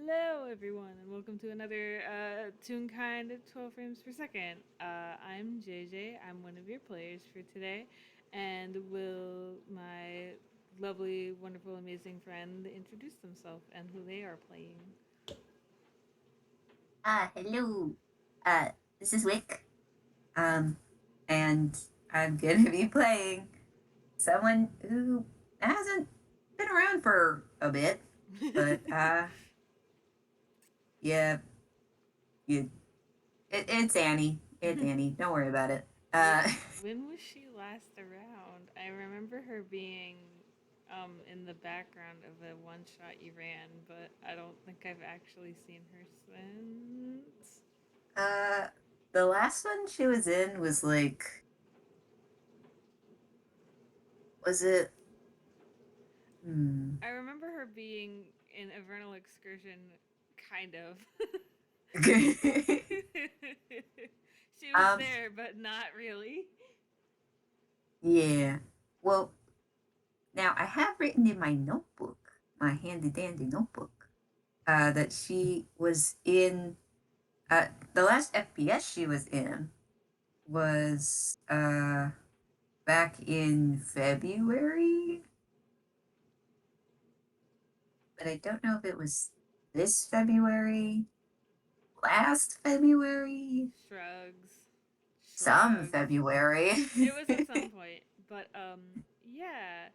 Hello, everyone, and welcome to another Toonkind 12 frames per second. I'm JayJay. I'm one of your players for today, and will my lovely, wonderful, amazing friend introduce themselves and who they are playing? Hello. Uh, this is Wick. Um, and I'm gonna be playing someone who hasn't been around for a bit, but yeah, you, it's Annie. It's Annie. Don't worry about it. when, Uh, when was she last around? I remember her being in the background of the one shot you ran, but I don't think I've actually seen her since. uh, the last one she was in was like, was it? Hmm. I remember her being in a vernal excursion, kind of. She was um, there, but not really. yeah. Well, now I have written in my notebook, my handy dandy notebook, that she was in. The last FPS she was in was back in February, but I don't know if it was this February, last February, Shrugs. some Shrugs. February. It was at some point, but yeah.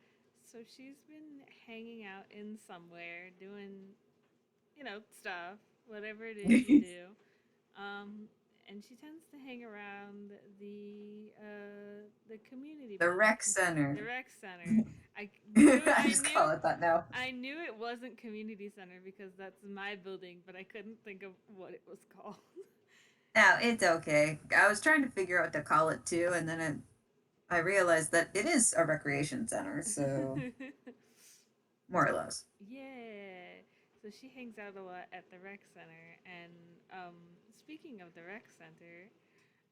So she's been hanging out in somewhere, doing, stuff, whatever it is you do. Um, and she tends to hang around the community The building, rec the center. rec center. I knew I I just knew call it that now. I knew it wasn't community center because that's my building, but I couldn't think of what it was called. No, it's okay. I was trying to figure out what to call it too, and then I realized that it is a recreation center, so more or less. Yeah. So she hangs out a lot at the rec center. And speaking of the rec center,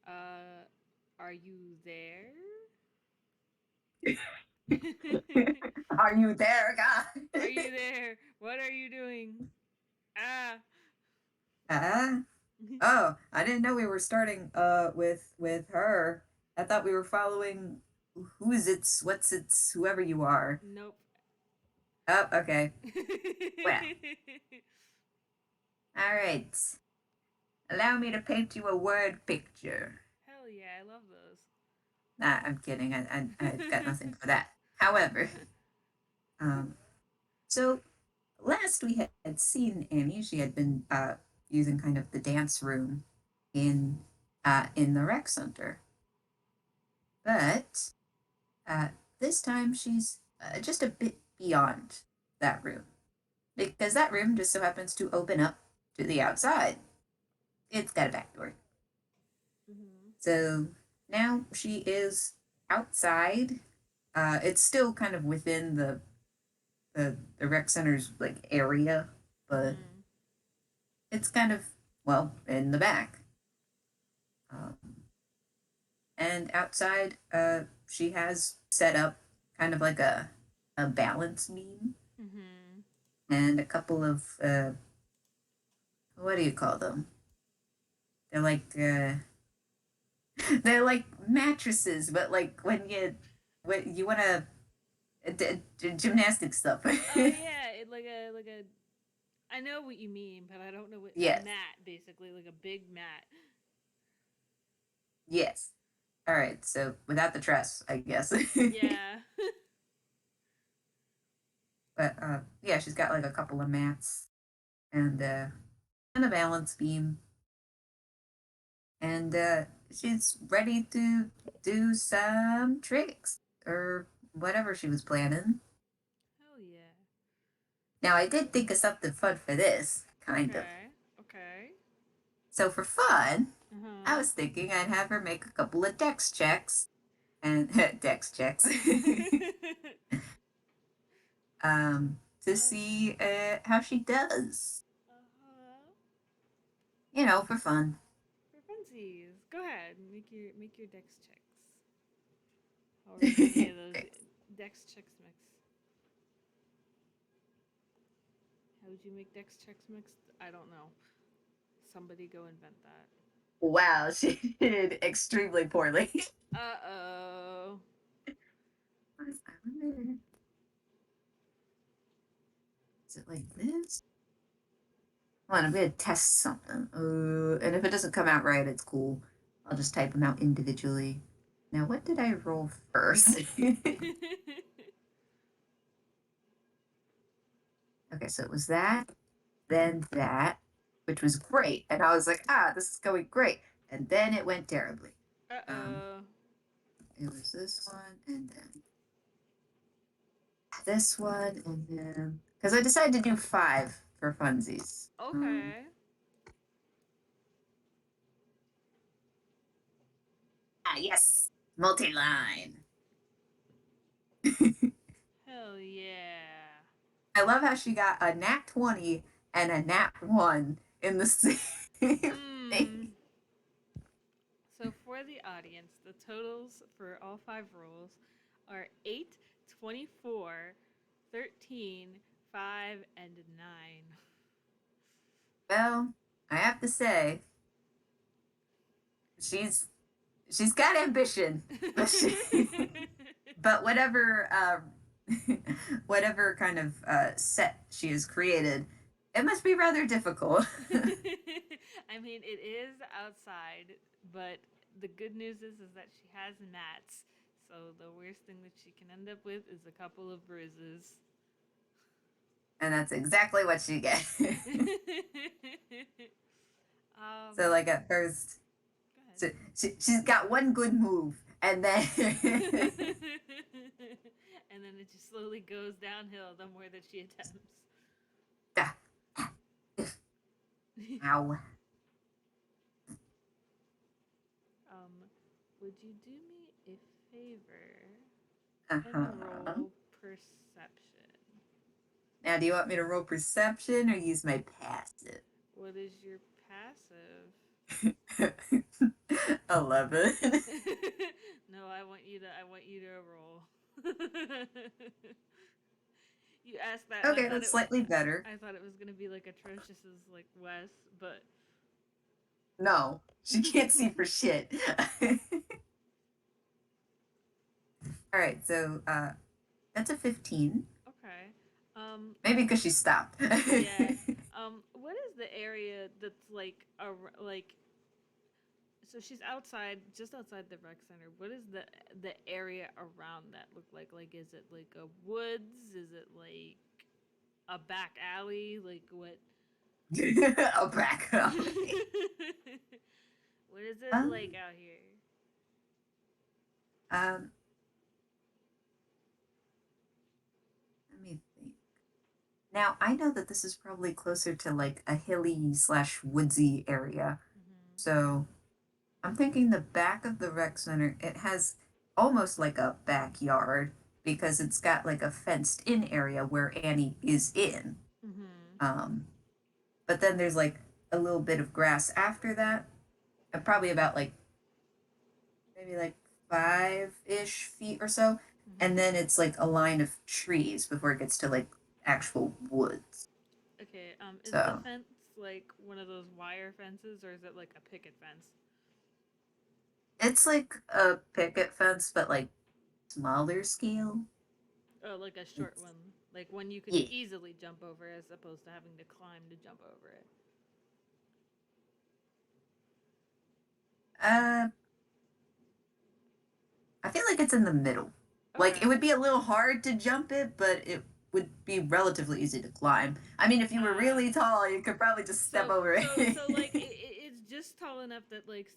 uh, are you there? Are you there, God? Are you there? What are you doing? Ah. uh, oh, I didn't know we were starting with her. I thought we were following who's it's what's it's whoever you are. Nope. Oh, okay. Well, all right. Allow me to paint you a word picture. Hell yeah, I love those. Nah, I'm kidding. I've got nothing for that. However, um, so last we had seen Annie. She had been using kind of the dance room in in the rec center, but uh, this time she's just a bit beyond that room because that room just so happens to open up to the outside. It's got a back door. Hmm. So now she is outside. It's still kind of within the rec center's like area, but Hmm. it's kind of well in the back. Um, and outside, she has set up kind of like a balance beam Hmm. and a couple of what do you call them? They're like they're like mattresses, but like when you want to gymnastic stuff. Oh yeah, it like a. I know what you mean, but I don't know what a Yes, mat basically, like a big mat. yes. All right, so without the truss, I guess. Yeah. But yeah, she's got like a couple of mats and a balance beam, and she's ready to do some tricks or whatever she was planning. Hell yeah. Now, I did think of something fun for this, kind of. Okay. Okay. So for fun, Uh I huh. was thinking I'd have her make a couple of dex checks and dex checks to uh see how she does. huh. You know, for fun. For funsies, go ahead. Make your dex checks. However many of those Okay. dex checks mix. How would you make dex checks mixed? I don't know. Somebody go invent that. Wow, she did extremely poorly. Uh-oh. Is it like this? Hold on, I'm gonna test something. And if it doesn't come out right, it's cool. I'll just type them out individually. Now, what did I roll first? Okay, so it was that, then that, which was great. And I was like, this is going great. And then it went terribly. Uh-oh. It was this one, and then this one, and then because I decided to do 5 for funsies. Okay. Yes, multi-line. Hell yeah. I love how she got a nat 20 and a nat 1 in the same Hmm. thing. So for the audience, the totals for all 5 rolls are 8, 24, 13, 5, and 9. Well, I have to say, she's she's got ambition, but but whatever whatever kind of set she has created, it must be rather difficult. I mean, it is outside, but the good news is that she has mats. So the worst thing that she can end up with is a couple of bruises. And that's exactly what she gets. So um, like at first, Go so she's got one good move, and then ahead. And then it just slowly goes downhill the more that she attempts. ow. um, would you do me a favor and Uh-huh. roll perception? Now, do you want me to roll perception or use my passive? What is your passive? 11. No, I want you to roll. You asked that and Okay, that's slightly better. I thought it was gonna be like atrocious as like Wes, but No, she can't see for shit. All right, so that's a 15. okay. Um, Maybe because she stopped. yeah. What is the area that's like like? So she's outside, just outside the rec center. What is the area around that look like? Like, is it like a woods? Is it like a back alley? Like what? A back alley. What is it Um, like out here? um, let me think. Now I know that this is probably closer to like a hilly slash woodsy area. Mm-hmm. So I'm thinking the back of the rec center, it has almost like a backyard because it's got like a fenced in area where Annie is in. Mm-hmm. Um, but then there's like a little bit of grass after that, and probably about like maybe like 5-ish feet or so. And Mm-hmm. then it's like a line of trees before it gets to like actual woods. Okay. Is the So fence like one of those wire fences, or is it like a picket fence? it's like a picket fence, but like smaller scale. Oh, like a short It's, one, like one you could yeah. easily jump over, as opposed to having to climb to jump over it. Uh, I feel like it's in the middle. Like it Okay. would be a little hard to jump it, but it would be relatively easy to climb. I mean, if you were Uh, really tall, you could probably just step over so like it. it's just tall enough that like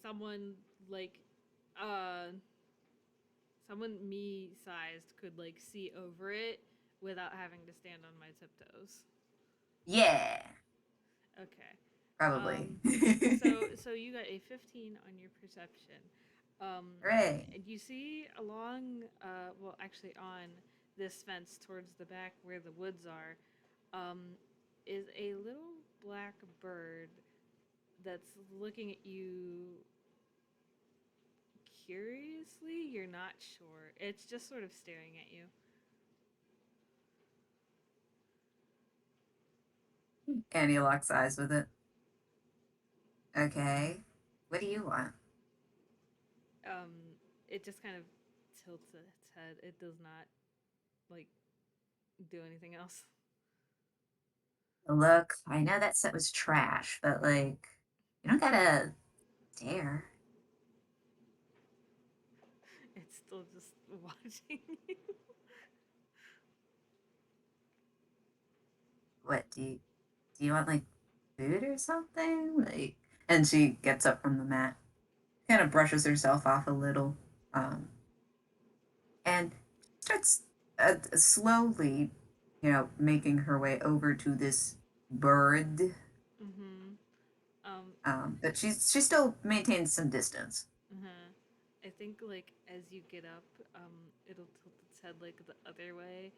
like uh someone me sized could like see over it without having to stand on my tiptoes. Yeah, Okay. probably. Um, so you got a 15 on your perception. Hooray. And you see along, well, actually on this fence towards the back where the woods are, um, is a little black bird that's looking at you curiously. You're not sure. It's just sort of staring at you. Annie locks eyes with it. Okay. What do you want? Um, it just kind of tilts its head. It does not like do anything else. Look, I know that set was trash, but like, you don't gotta dare. It's still just watching you. What do you want like food or something? Like, and she gets up from the mat, kind of brushes herself off a little, um, and starts slowly, making her way over to this bird. Mm-hmm. Um, But she still maintains some distance. uh-huh. I think like as you get up, it'll tilt its head like the other way.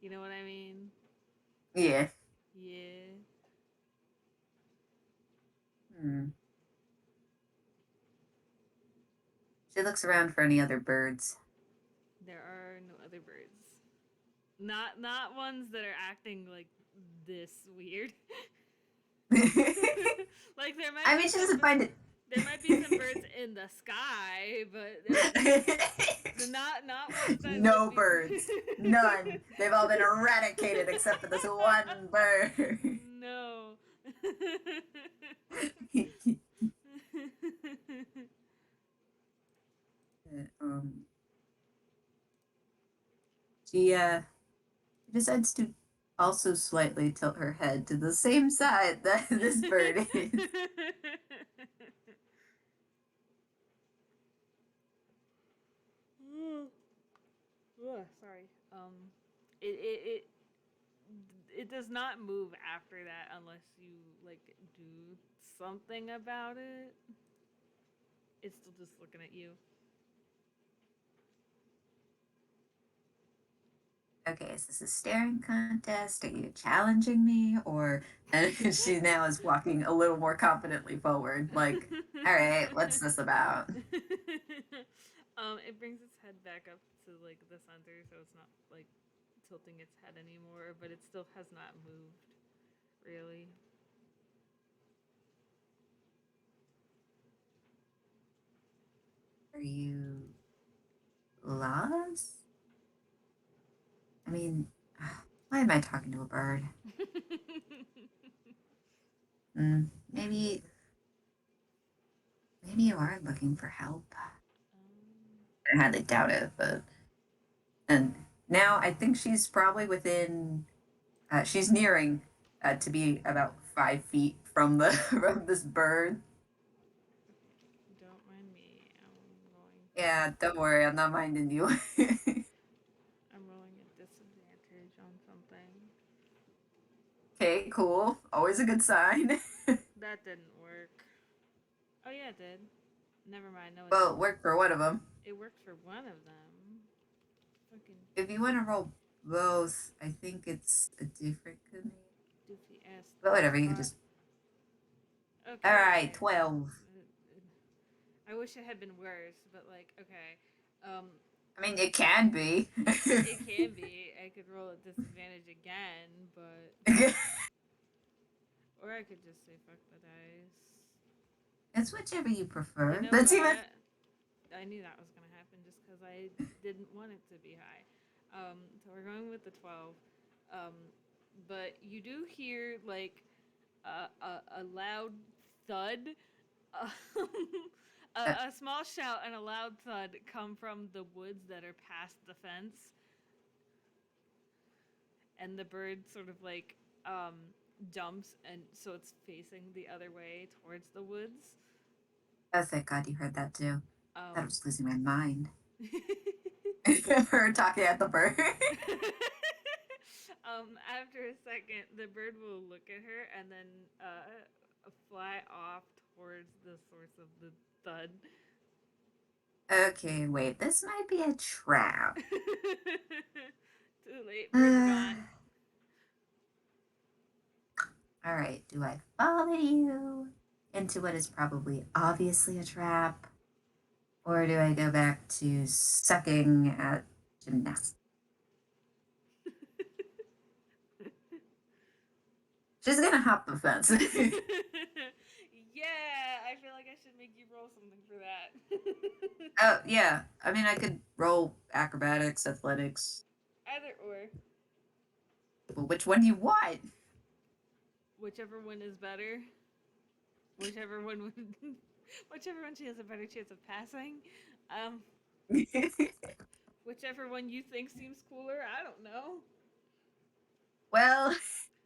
You know what I mean? Yeah. Yeah. Hmm. She looks around for any other birds. There are no other birds. Not ones that are acting like this weird. Like I mean, she doesn't find it. there might be some birds in the sky, but not ones that would No be. birds. None. They've all been eradicated except for this one bird. No. um, she decides to also slightly tilt her head to the same side that this bird is. Ugh, sorry. It it does not move after that unless you like do something about it. It's still just looking at you. Okay, is this a staring contest? Are you challenging me? Or and she now is walking a little more confidently forward. Like, all right, what's this about? It brings its head back up to like the center, so it's not like tilting its head anymore, but it still has not moved really. Are you lost? I mean, why am I talking to a bird? Maybe you are looking for help. I highly doubt it, but and now I think she's probably within. She's nearing to be about 5 feet from the from this bird. Don't mind me. I'm going Yeah, don't worry, I'm not minding you. I'm rolling a disadvantage on something. Okay, cool. Always a good sign. That didn't work. Oh yeah, it did. Never mind. No, it Well, it didn't. worked for one of them. It worked for one of them. Fucking If you want to roll both, I think it's a different command. doofy ass But whatever, you can robot. just. All right, Okay. 12. I wish it had been worse, but like, okay. Um, I mean, it can be. it can be. I could roll a disadvantage again, but or I could just say fuck the dice. It's whichever you You prefer. know That's even. what? I knew that was gonna happen just because I didn't want it to be high. So we're going with the 12. Um, but you do hear like a loud thud, um, a small shout and a loud thud come from the woods that are past the fence, and the bird sort of like um, jumps, and so it's facing the other way towards the woods. Oh, thank God you heard that too. I thought I Um, was losing my mind. Her talking at the bird. After a second, the bird will look at her and then fly off towards the source of the thud. Okay, wait, this might be a trap. Too late, bird's Uh, gone. all right, do I follow you into what is probably obviously a trap? Or do I go back to sucking at gymnastics? She's gonna hop the fence. Yeah, I feel like I should make you roll something for that. Oh yeah. I mean, I could roll acrobatics, athletics. Either or. Well, which one do you want? Whichever one is better. Whichever one would. Whichever one she has a better chance of passing. Um, whichever one you think seems cooler. I don't know. Well,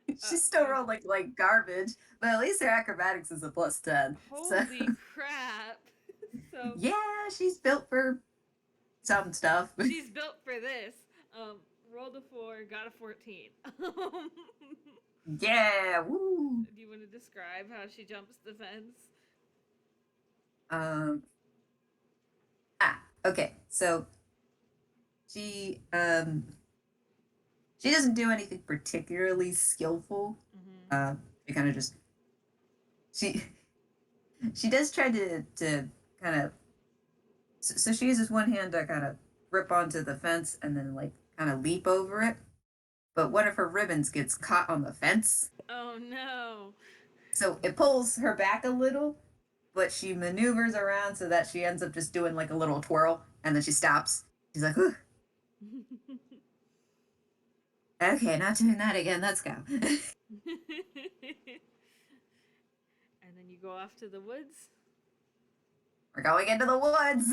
Uh, she still uh, rolled like garbage, but at least her acrobatics is a +10. So holy crap! So yeah, she's built for some stuff. she's built for this. Um, rolled a 4, got a 14. Yeah, woo. Do you want to describe how she jumps the fence? Um okay. So she she doesn't do anything particularly skillful. Mm-hmm. She kind of just she she does try to kind of so she uses one hand to kind of grip onto the fence and then like kind of leap over it. But one of her ribbons gets caught on the fence. Oh no. So it pulls her back a little, but she maneuvers around so that she ends up just doing like a little twirl and then she stops. She's like, "Whew, okay, not doing that again. Let's go." And then you go off to the woods. We're going into the woods.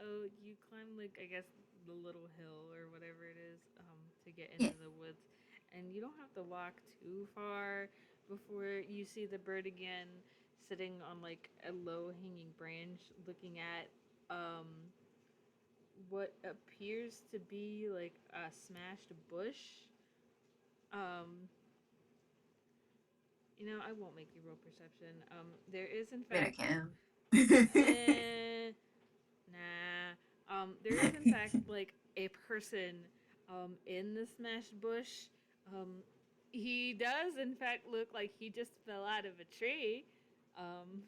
Oh, you climb like I guess the little hill or whatever it is to get Yeah. into the woods, and you don't have to walk too far before you see the bird again, sitting on like a low hanging branch, looking at um, what appears to be like a smashed bush. Um, I won't make you roll perception. There is in I mean, I fact, can. nah. There is in fact like a person in the smashed bush. Um, he does in fact look like he just fell out of a tree. Um,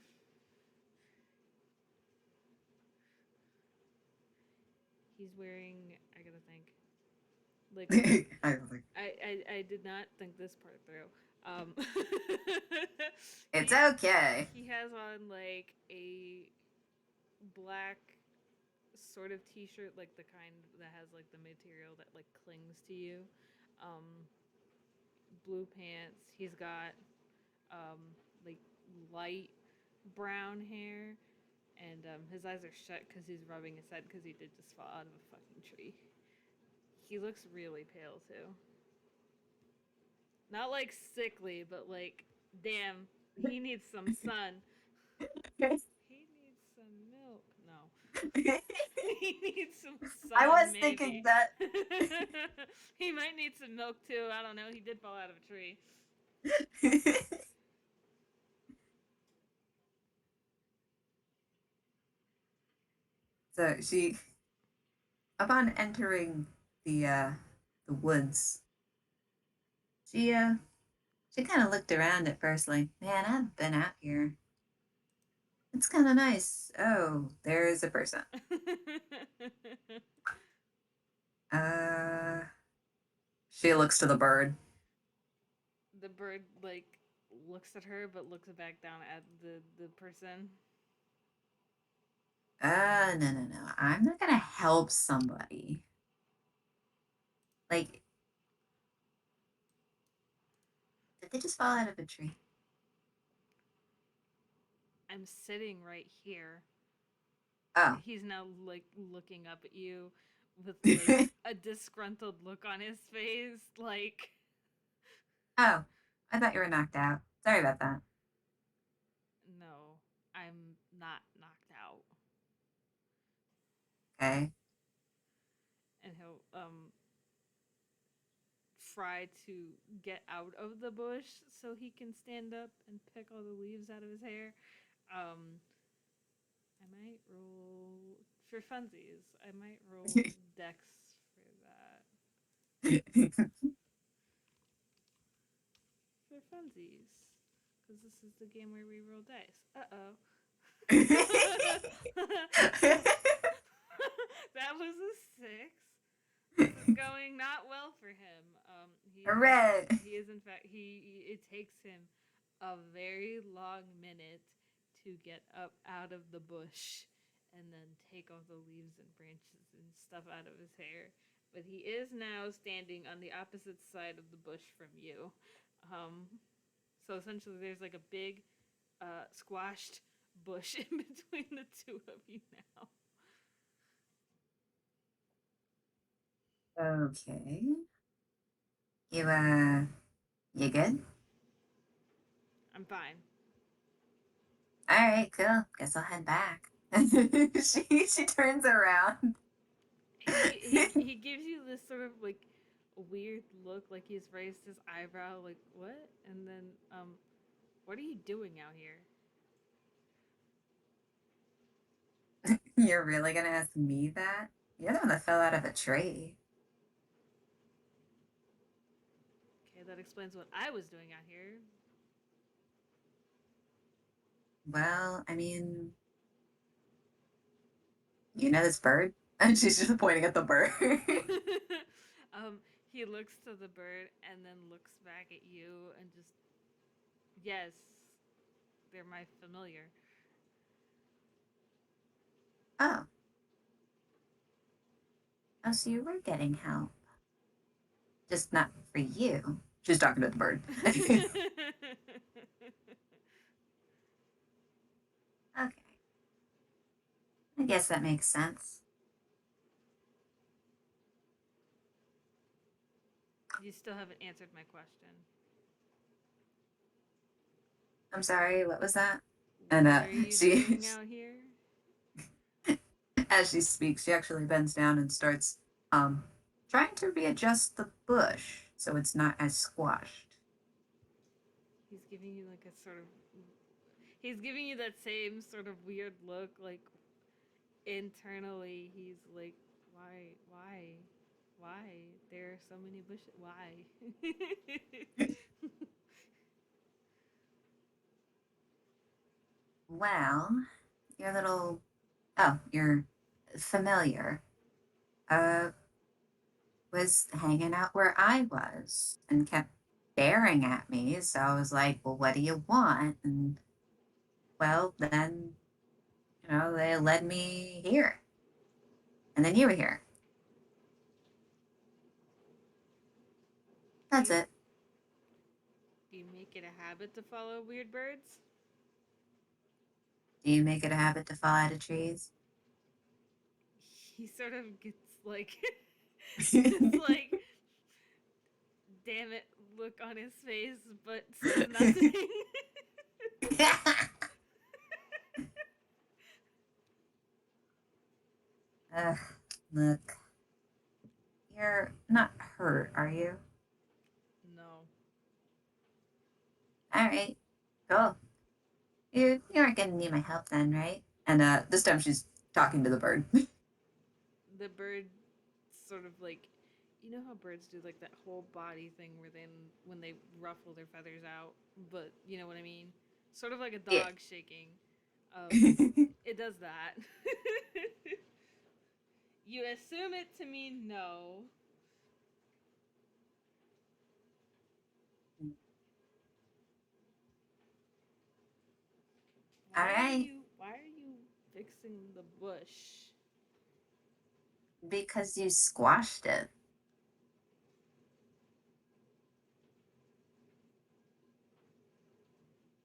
he's wearing. I gotta think. Like I was like, I did not think this part through. Um, it's he okay. he has on like a black sort of t-shirt, like the kind that has like the material that like clings to you. Um, blue pants. He's got um, like light brown hair, and his eyes are shut because he's rubbing his head because he did just fall out of a fucking tree. He looks really pale too. Not like sickly, but like, damn, he needs some sun. He needs some milk. No. He needs some I sun, was thinking maybe. that. He might need some milk too. I don't know. He did fall out of a tree. So she, upon entering the woods, she she kind of looked around at first, like, man, I've been out here. It's kind of nice. Oh, there is a person. Uh, she looks to the bird. The bird like looks at her, but looks back down at the person. No, no, no. I'm not gonna help somebody. Like, did they just fall out of a tree? I'm sitting right here. Oh. He's now like looking up at you with like a disgruntled look on his face, like, Oh, I thought you were knocked out. Sorry about that. no, I'm not knocked out. Okay. And he'll try to get out of the bush so he can stand up and pick all the leaves out of his hair. Um, I might roll for funsies. I might roll dex for that. For funsies. Because this is the game where we roll dice. Uh-oh. That was a 6. This is going not well for him. Hooray! he is in fact it takes him a very long minute to get up out of the bush and then take all the leaves and branches and stuff out of his hair. But he is now standing on the opposite side of the bush from you. Um, so essentially, there's like a big squashed bush in between the two of you now. Okay. You, you good? I'm fine. All right, cool. Guess I'll head back. She turns around. He gives you this sort of like weird look, like he's raised his eyebrow, like what? And then what are you doing out here? You're really gonna ask me that? You're the one that fell out of a tree. Okay, that explains what I was doing out here. Well, I mean, you know this bird? And she's just pointing at the bird. He looks to the bird and then looks back at you and just, yes, they're my familiar. Oh, oh, so you were getting help. Just not for you. She's talking to the bird. Okay. I guess that makes sense. You still haven't answered my question. I'm sorry, what was that? And What are you she, doing out here? as she speaks, she actually bends down and starts um trying to readjust the bush so it's not as squashed. He's giving you like a sort of. He's giving you that same sort of weird look, like internally, he's like, why? There are so many bushes. Why? Well, your little oh, your familiar uh was hanging out where I was and kept staring at me. So I was like, well, what do you want? And well, then, they led me here. And then you were here. do That's you it. do you make it a habit to follow weird birds? Do you make it a habit to fall out of trees? He sort of gets like this like damn it look on his face, but says nothing. Ugh, look, you're not hurt, are you? No. All right, cool. You aren't gonna need my help then, right? And this time she's talking to the bird. The bird sort of like, you know how birds do like that whole body thing where then when they ruffle their feathers out, but you know what I mean, sort of like a Yeah. dog shaking. All It does that. You assume it to mean no. right, Why are you fixing the bush? because you squashed it.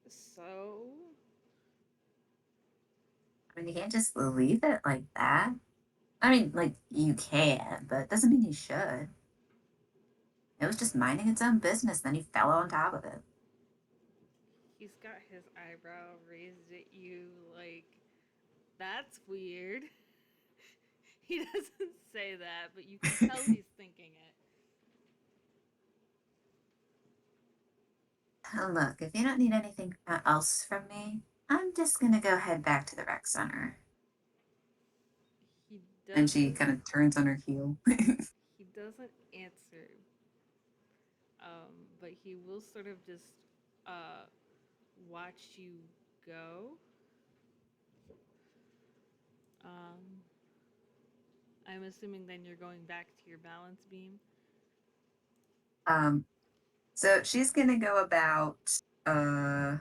So I mean, you can't just leave it like that. I mean, like, you can, but it doesn't mean you should. It was just minding its own business, then you fell on top of it. he's got his eyebrow raised at you like that's weird. He doesn't say that, but you can tell he's thinking it. Look, if you don't need anything else from me, I'm just gonna go head back to the rec center. He And she doesn't kind of turns on her heel. he doesn't answer, but he will sort of just uh, watch you go. Um, I'm assuming then you're going back to your balance beam. Um, so she's gonna go about uh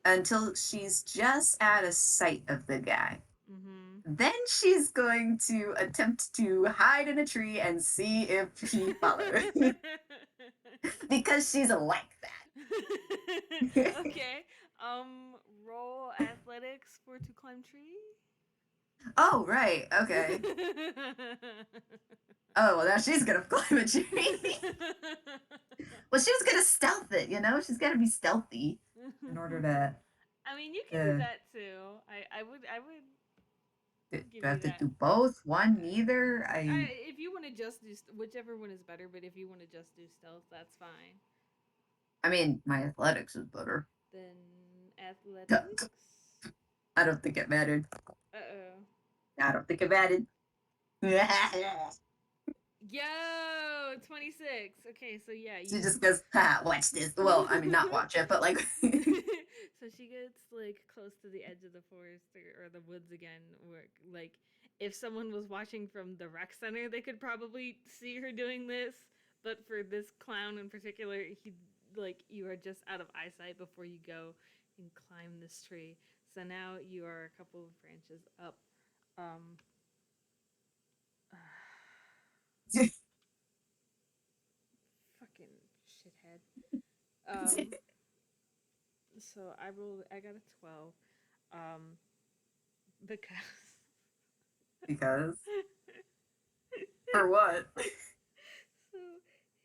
until she's just out of sight of the guy. Mm-hmm. Then she's going to attempt to hide in a tree and see if he follows. Because she's like that. Okay. Roll athletics for to climb tree. Oh, right. Okay. Oh, well, now she's gonna climb a tree. Well, she was gonna stealth it, you know? She's gotta be stealthy in order to. I mean, you can do Uh, that too. I would do give I you have to that. do both? One, neither? If you want to just do whichever one is better, but if you want to just do stealth, that's fine. I mean, my athletics is better. Then athletics. I don't think it mattered. Uh oh. I don't think it mattered. Yo, 26. Okay, so yeah, She you. just goes, ha, watch this. Well, I mean, not watch it, but like. So she gets like close to the edge of the forest or the woods again, where like if someone was watching from the rec center, they could probably see her doing this. But for this clown in particular, he like you are just out of eyesight before you go and climb this tree. So now you are a couple of branches up. Um, fucking shithead. Um, so I rolled. I got a 12. Um, because Because for what? so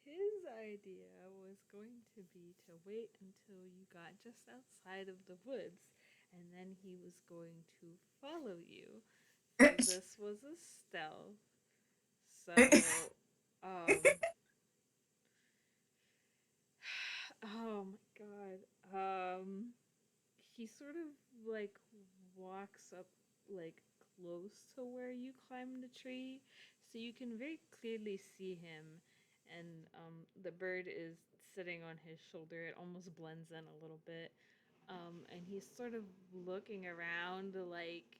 his idea was going to be to wait until you got just outside of the woods, and then he was going to follow you. So this was a stealth. So, um, oh my god. He sort of like walks up like close to where you climb the tree, so you can very clearly see him, and the bird is sitting on his shoulder. It almost blends in a little bit, and he's sort of looking around like,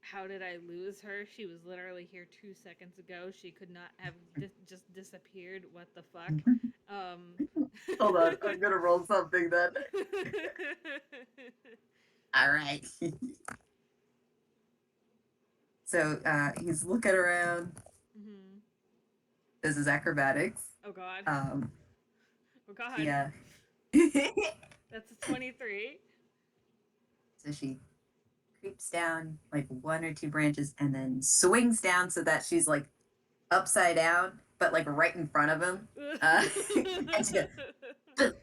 how did I lose her? She was literally here 2 seconds ago. She could not have just disappeared. What the fuck? Um, Hold on, I'm gonna roll something then. All right. So he's looking around. mm-hmm. This is acrobatics. Oh god. Um, Oh god. yeah. That's a 23. So she creeps down like one or two branches and then swings down so that she's like upside down, but like right in front of him. And she goes, "Boo."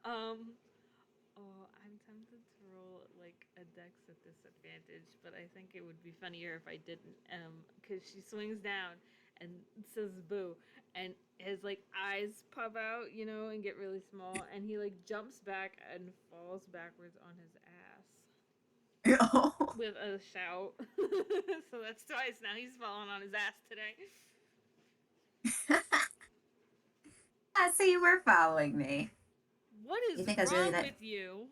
um oh, I'm tempted to roll like a dex at disadvantage, but I think it would be funnier if I didn't. Cuz she swings down and says boo, and his like eyes pop out, and get really small, and he like jumps back and falls backwards on his ass with a shout. So that's twice now. He's fallen on his ass today. I see you were following me. What You is think I was really wrong that? with you?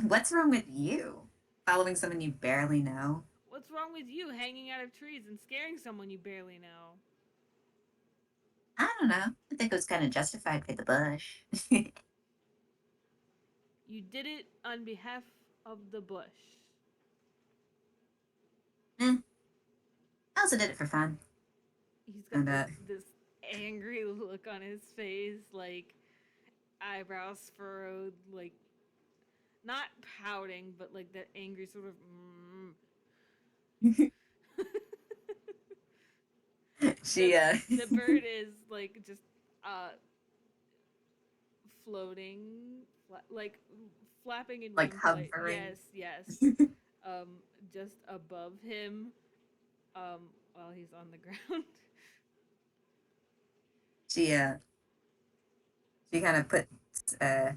What's wrong with you? Following someone you barely know? What's wrong with you hanging out of trees and scaring someone you barely know? I don't know. I think it was kind of justified for the bush. You did it on behalf of the bush. Eh, I also did it for fun. He's got And this angry look on his face, like eyebrows furrowed, like not pouting, but like that angry sort of. the she the bird is like just uh floating, like flapping in like one place. hovering. Yes, yes. Just above him, while he's on the ground. she uh she kind of puts uh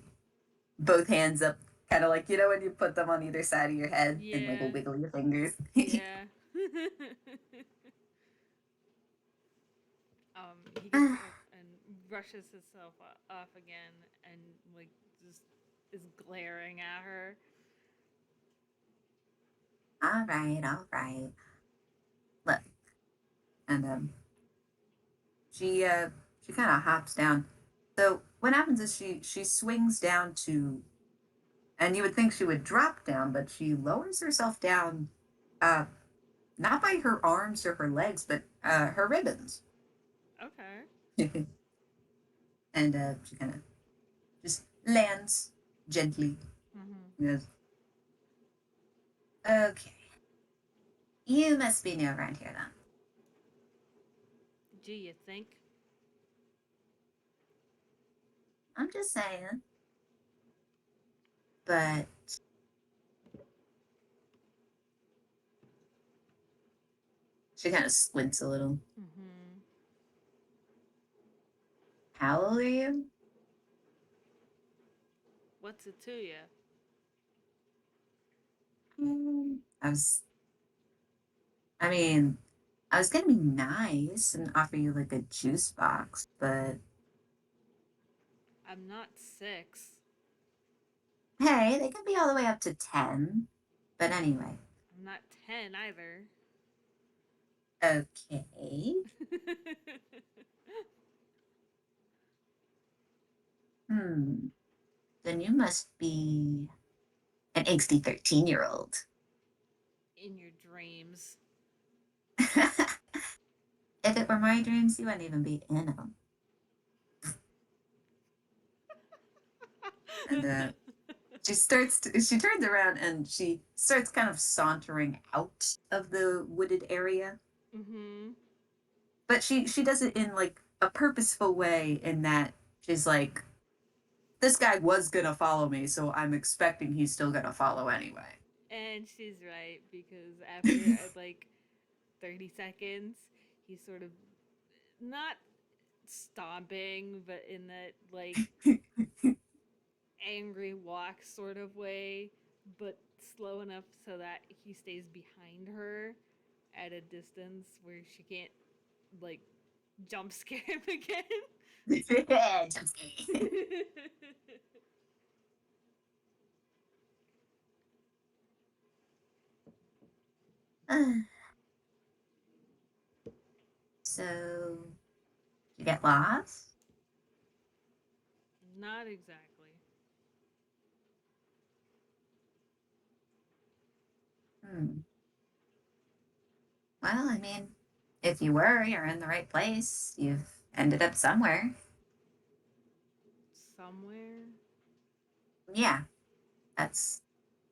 both hands up, kind of like, you know, when you put them on either side of your head and like Yeah, wiggle your fingers. yeah. He gets up and brushes himself off again, and like just is glaring at her. All right, all right. Look, and she she kind of hops down. So what happens is she swings down to, and you would think she would drop down, but she lowers herself down, uh, not by her arms or her legs, but her ribbons, Okay. and she kind of just lands gently. Mm-hmm. She goes, "Okay, you must be new around here then." Do you think? I'm just saying, but she kind of squints a little. Mm-hmm. How old are you? What's it to you? I was, I mean, I was gonna be nice and offer you like a juice box, but I'm not 6. hey, they can be all the way up to 10. But anyway, I'm not 10 either. okay. Hmm. Then you must be an angsty 13-year-old. In your dreams. If it were my dreams, you wouldn't even be in them. And she turns around and she starts kind of sauntering out of the wooded area. Mm-hmm. But she does it in like a purposeful way in that she's like, this guy was gonna follow me, so I'm expecting he's still gonna follow anyway. And she's right because after like 30 seconds, he's sort of not stomping, but in that like angry walk sort of way, but slow enough so that he stays behind her at a distance where she can't like jump scare him again. Just so you get lost? Not exactly. Hmm. Well, I mean, if you were, you're in the right place. You've ended up somewhere. Somewhere. Yeah, that's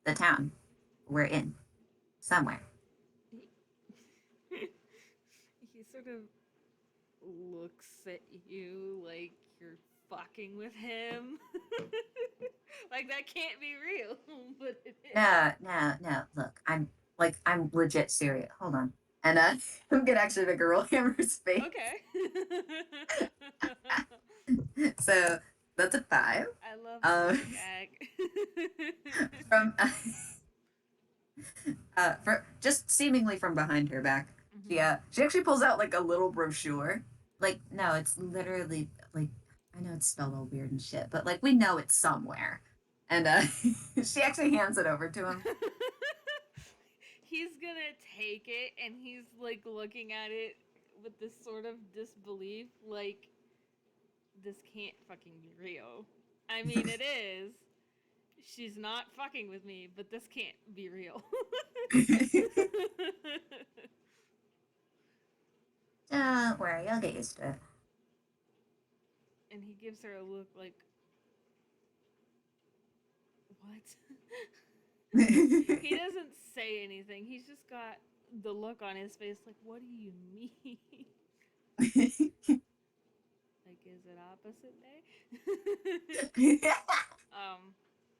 the town we're in. Somewhere. He sort of looks at you like you're fucking with him. Like that can't be real, but it is. No, no, no. Look, I'm legit serious. Hold on. And I'm gonna actually make a roll hammer's face. Okay. So that's a 5. I love the Um, Wick act. from for just seemingly from behind her back, Hmm. she actually pulls out like a little brochure. Like, no, it's literally like, I know it's spelled all weird and shit, but like we know it's somewhere. And she actually hands it over to him. He's gonna take it and he's like looking at it with this sort of disbelief, like this can't fucking be real. I mean, it is. She's not fucking with me, but this can't be real. Don't worry, I'll get used to And he gives her a look like, what? He it. doesn't say anything. He's just got the look on his face like, what do you mean? Like, is it opposite day? um,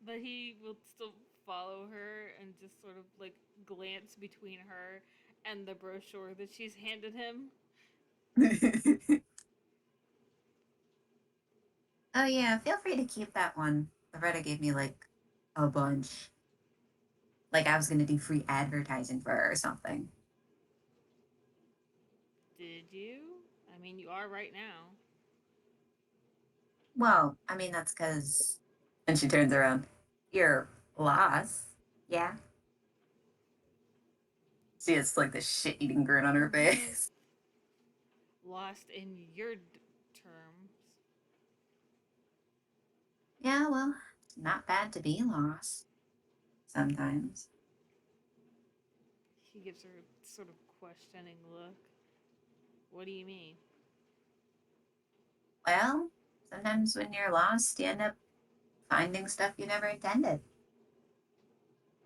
but he will still follow her and just sort of like glance between her and the brochure that she's handed him. Oh yeah, feel free to keep that one. Loretta gave me like a bunch. Like I was gonna do free advertising for her or something. Did you? I mean, you are right now. Well, I mean that's because. And she turns around. You're lost. Yeah. See, it's like the shit-eating grin on her Mm-hmm. face. lost in your terms. Yeah, well, it's not bad to be lost sometimes. He gives her a sort of questioning look. What do you mean? Well, sometimes when you're lost, you end up finding stuff you never intended.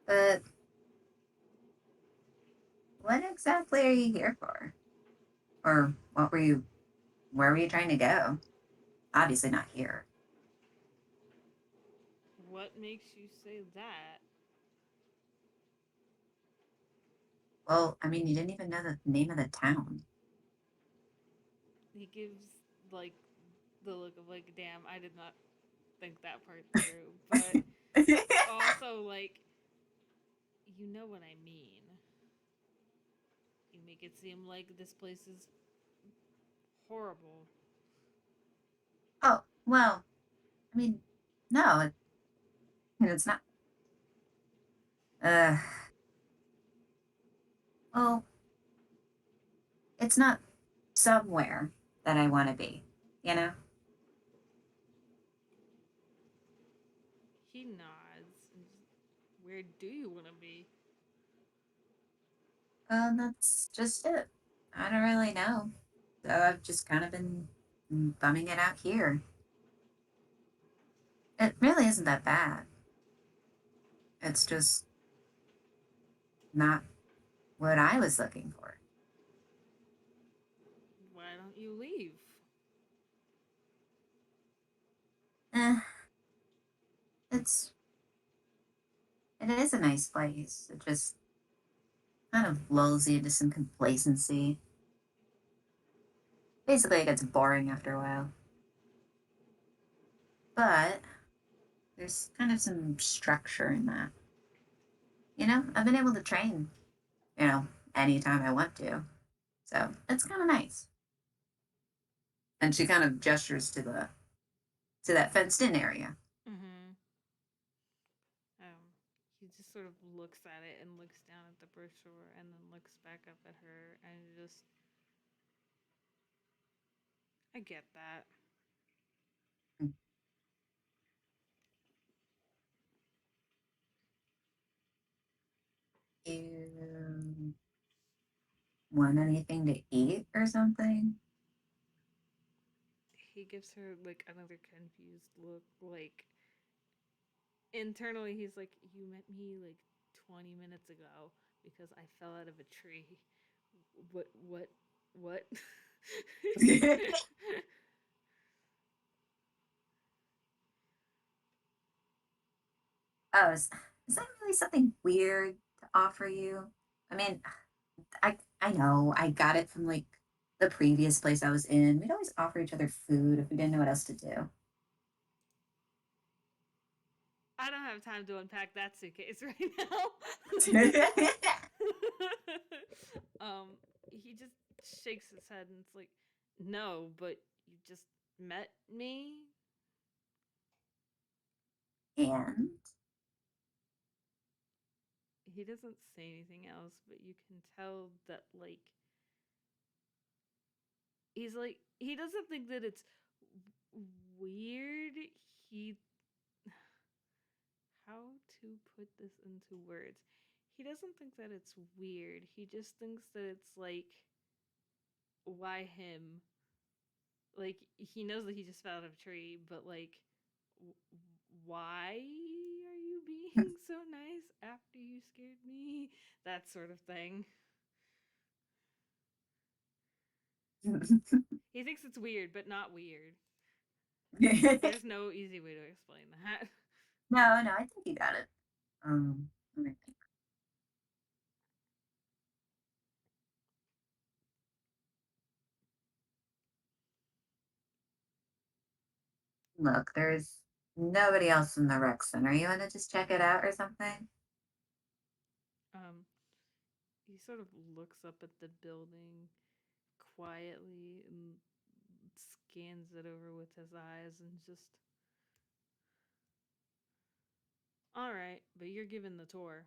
But what exactly are you here for? Or where were you trying to go? Obviously not here. What makes you say that? Well, I mean, you didn't even know the name of the town. He gives like the look of like, damn, I did not think that part through. But also like, you know what I mean. You make it seem like this place is horrible. Oh, well, I mean, no, it's not. Uh, well, it's not somewhere that I want to be, you know? He nods. And where do you want to be? That's just it. I don't really know. So I've just kind of been bumming it out here. It really isn't that bad. It's just not what I was looking for. Why don't you leave? Eh, it's it is a nice place. It just kind of lulls you into some complacency. Basically, it gets boring after a while. But there's kind of some structure in that. I've been able to train, anytime I want to. So it's kind of nice. And she kind of gestures to that fenced in area. Mm-hmm. Um, he just sort of looks at it and looks down at the brochure and then looks back up at her and just, I get that. You want anything to eat or something? He gives her like another confused look. Like internally, he's like, "You met me like 20 minutes ago because I fell out of a tree. What? What? What?" Oh, is that really something weird to offer you? I mean, I know I got it from like the previous place I was in. We'd always offer each other food if we didn't know what else to do. I don't have time to unpack that suitcase right now. um, he just shakes his head and it's like, "No, but you just met me." And He doesn't say anything else, but you can tell that like he doesn't think that it's weird. He How to put this into words? He doesn't think that it's weird. He just thinks that it's like, why him? Like he knows that he just fell out of a tree, but like, why are you being so nice after you scared me? That sort of thing. He thinks it's weird, but not weird. There's no easy way to explain that. no, I think you got it. Let me think. Look, there's nobody else in the rec center. You want to just check it out or something? Um, he sort of looks up at the building quietly and scans it over with his eyes and just, all right, but you're given the tour.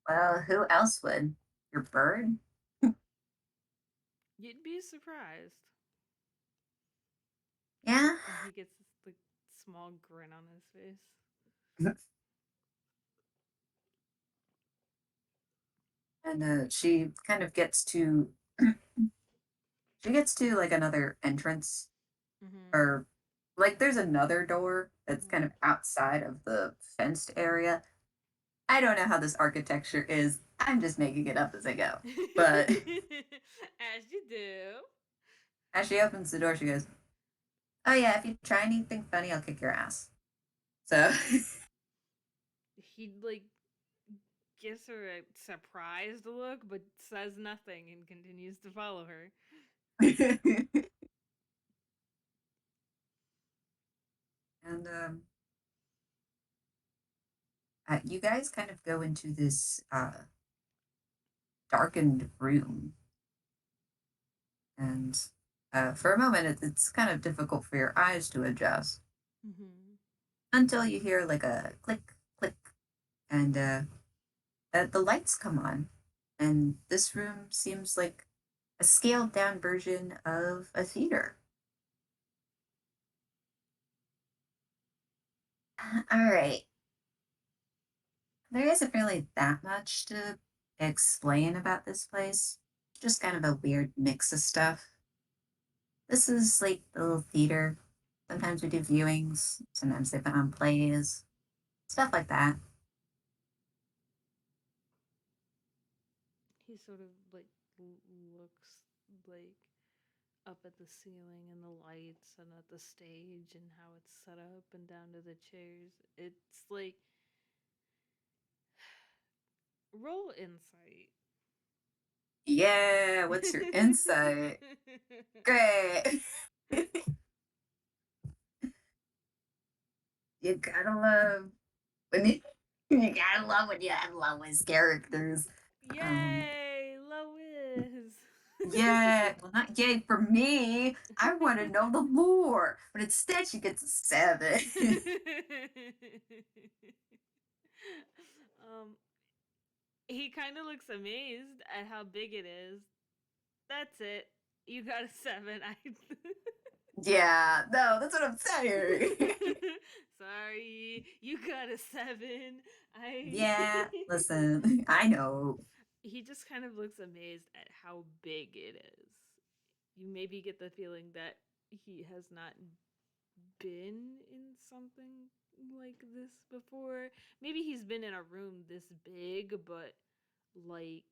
Well, who else would? Your bird? You'd be surprised. Yeah. And he gets this like small grin on his face. And she kind of gets to she gets to like another entrance, Mm-hmm. or like there's another door that's kind Mm-hmm. of outside of the fenced area. I don't know how this architecture is. I'm just making it up as I go. But As you do. as she opens the door, she goes, "Oh yeah, if you try anything funny, I'll kick your ass." So He like gives her a surprised look, but says nothing and continues to follow her. and you guys kind of go into this darkened room, and for a moment, it's kind of difficult for your eyes to adjust Mm-hmm. until you hear like a click, click, and the lights come on, and this room seems like a scaled down version of a theater. All right. There isn't really that much to explain about this place. Just kind of a weird mix of stuff. This is like the little theater. Sometimes we do viewings, sometimes they put on plays, stuff like that. He sort of like looks like up at the ceiling and the lights and at the stage and how it's set up and down to the chairs. It's like roll insight. Yeah, what's your insight? Great. You gotta love when you gotta love when you have Lois characters. Um, Yay, Lois. yeah, well, not yay for me. I want to know the lore, but instead she gets a 7. um, he kind of looks amazed at how big it is. That's it. You got a 7. I Yeah, no, that's what I'm saying. Sorry, you got a 7. I Yeah, listen, I know. He just kind of looks amazed at how big it is. You maybe get the feeling that he has not been in something like this before. Maybe he's been in a room this big, but like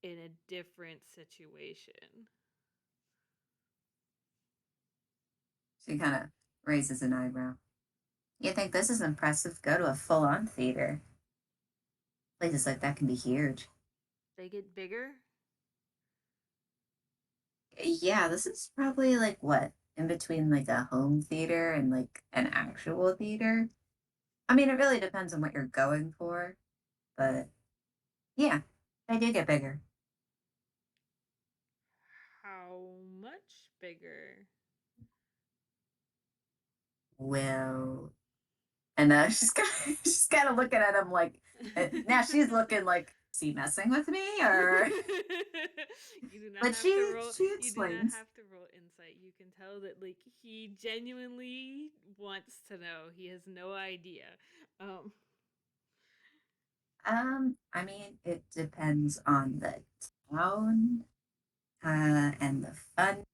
in a different situation. She kind of raises an eyebrow. You think this is impressive? Go to a full on theater. Places like that can be huge. They get bigger. Yeah, this is probably like what? In between like a home theater and like an actual theater. I mean, it really depends on what you're going for, but yeah, they do get bigger. How much bigger? Well, and she's kind of looking at him like now she's looking like, is he messing with me or? You do not But have to roll. she You do not explains. have to roll insight. You can tell that like he genuinely wants to know. He has no idea. Um, I mean, it depends on the town, and the fun,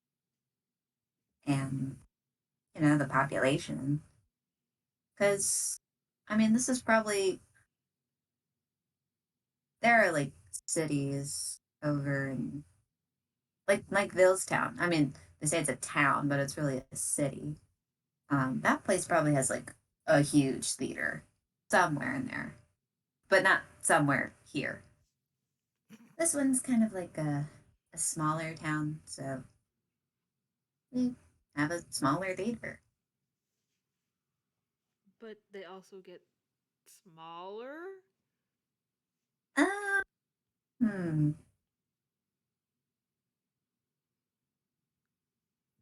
and the population. Because, I mean, this is probably there are like cities over in like Villestown. I mean, they say it's a town, but it's really a city. That place probably has like a huge theater somewhere in there, but not somewhere here. This one's kind of like a smaller town, so we have a smaller theater. but they also get smaller. Uh, hmm.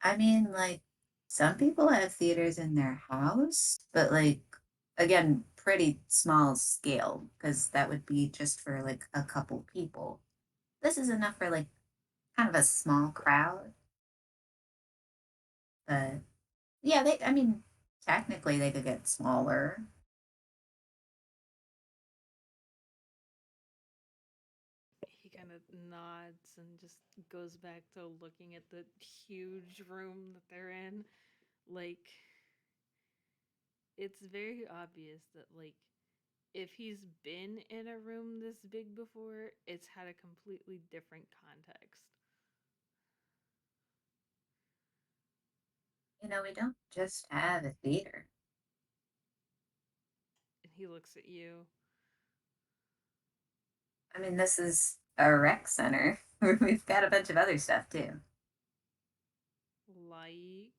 I mean, like, some people have theaters in their house, but like, again, pretty small scale, because that would be just for like a couple people. this is enough for like kind of a small crowd. But yeah, I mean, technically they could get smaller. He kind of nods and just goes back to looking at the huge room that they're in. Like, it's very obvious that, like, if he's been in a room this big before, it's had a completely different context. We don't just have a theater. And he looks at you I mean, this is a rec center. We've got a bunch of other stuff too. like.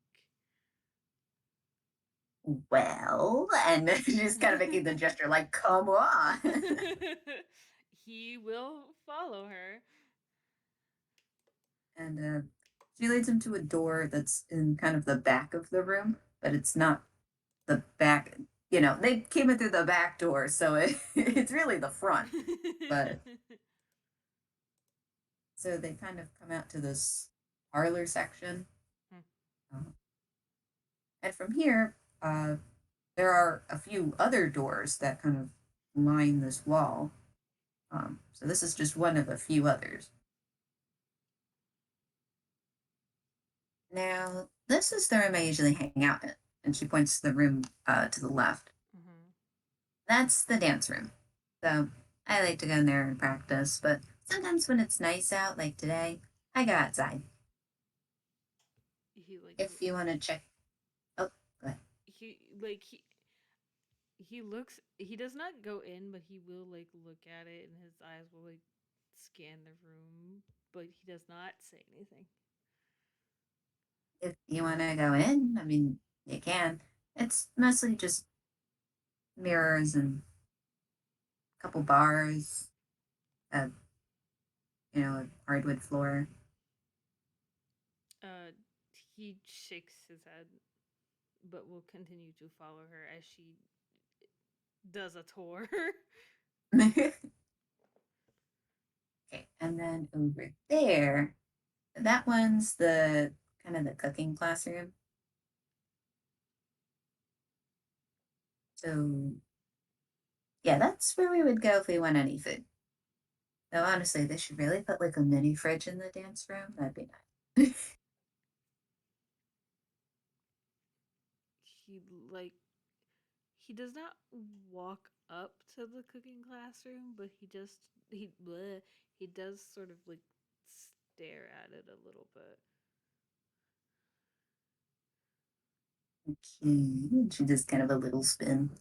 Well, and just kind of making the gesture like, come on. He will follow her. And she leads him to a door that's in kind of the back of the room, but it's not the back. They came in through the back door, so it's really the front. But so they kind of come out to this parlor section. Uh, and from here, there are a few other doors that kind of line this wall. So this is just one of a few others. Now, this is the room I usually hang out in. And she points to the room to the left. Mm-hmm. That's the dance room. So I like to go in there and practice, but sometimes when it's nice out, like today, I go outside. He like If you want to check. Oh, go ahead. he looks. He does not go in, but he will like look at it, and his eyes will like scan the room, but he does not say anything. If you want to go in, I mean, you can. It's mostly just mirrors and a couple bars, a a hardwood floor. Uh, he shakes his head, but will continue to follow her as she does a tour. Okay, and then over there, that one's the kind of the cooking classroom. So yeah, that's where we would go if we want any food. Though honestly, they should really put like a mini fridge in the dance room. That'd be nice. he like he does not walk up to the cooking classroom, but he does sort of like stare at it a little bit. Okay, she does kind of a little spin.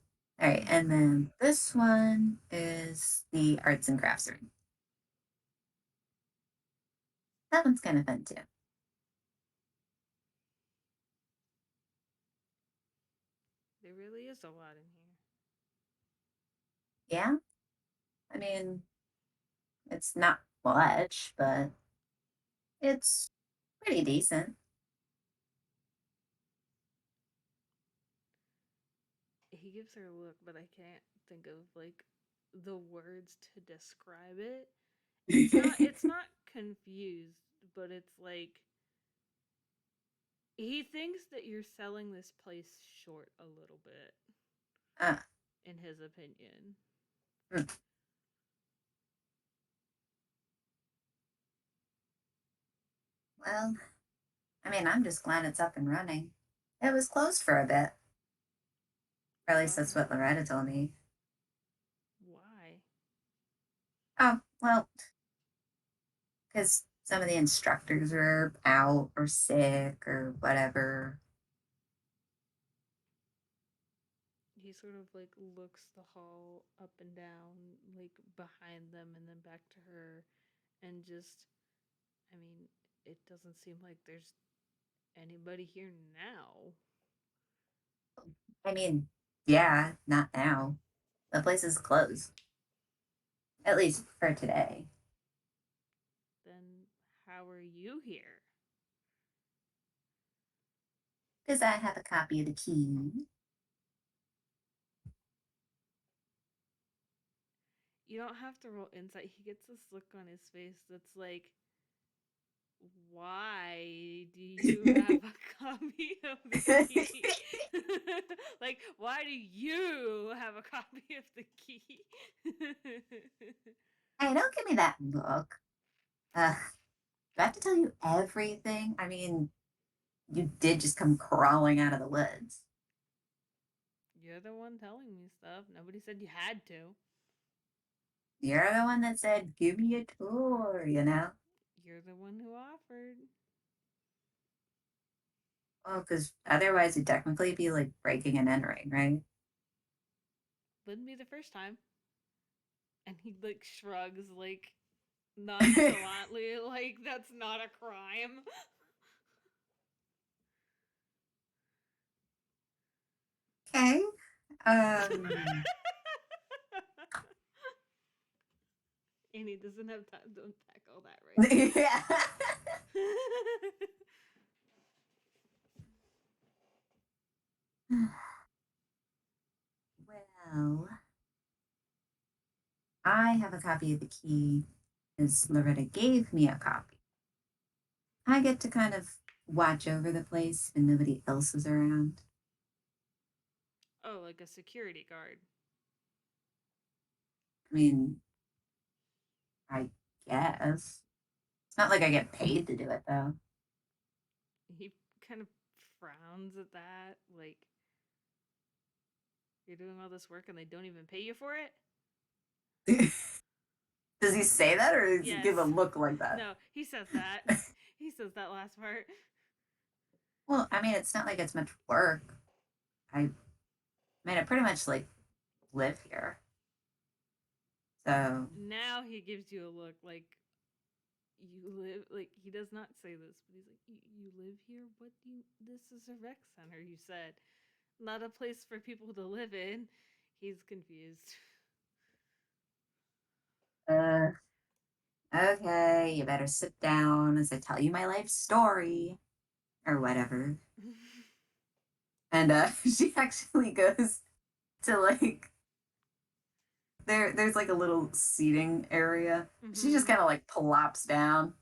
All right, and then this one is the arts and crafts room. That one's kind of fun too. There really is a lot in here. Yeah, I mean, it's not much, but it's pretty decent. He gives her a look, but I can't think of like the words to describe it. It's not confused, but it's like he thinks that you're selling this place short a little bit, uh, in his opinion. hmm. Well, I mean, I'm just glad it's up and running. It was closed for a bit, or at least that's Why? what Loretta told me. Why? Oh, well, because some of the instructors were out or sick or whatever. He sort of like looks the hall up and down, like behind them and then back to her, and just, I mean, it doesn't seem like there's anybody here now. I mean, yeah, not now. The place is closed, at least for today. Then how are you here? Because I have a copy of the key. You don't have to roll insight. He gets this look on his face that's like, why do you have a copy of the key? Like, why do you have a copy of the key? Hey, don't give me that look. Do I have to tell you everything? I mean, you did just come crawling out of the woods. You're the one telling me stuff. Nobody said you had to. You're the one that said, give me a tour, you know? You're the one who offered. Well, because otherwise it'd technically be like breaking and entering, right? Wouldn't be the first time. And he like shrugs like nonchalantly, like that's not a crime. Okay. Um, And he doesn't have time to unpack all that right yeah. now. Well, I have a copy of the key as Loretta gave me a copy. I get to kind of watch over the place when nobody else is around. Oh, like a security guard. I mean, I guess. It's not like I get paid to do it, though. He kind of frowns at that. Like, you're doing all this work and they don't even pay you for it? Does he say that or does he Yes. give a look like that? No, he says that. He says that last part. Well, I mean, it's not like it's much work. I pretty much like live here. So, Now he gives you a look like you live, like he does not say this, but he's like, you live here? What do you, this is a rec center, you said. Not a place for people to live in. He's confused. uh, okay, you better sit down as I tell you my life story or whatever. And she actually goes to like there's like a little seating area. She just Mm-hmm. kind of like plops down.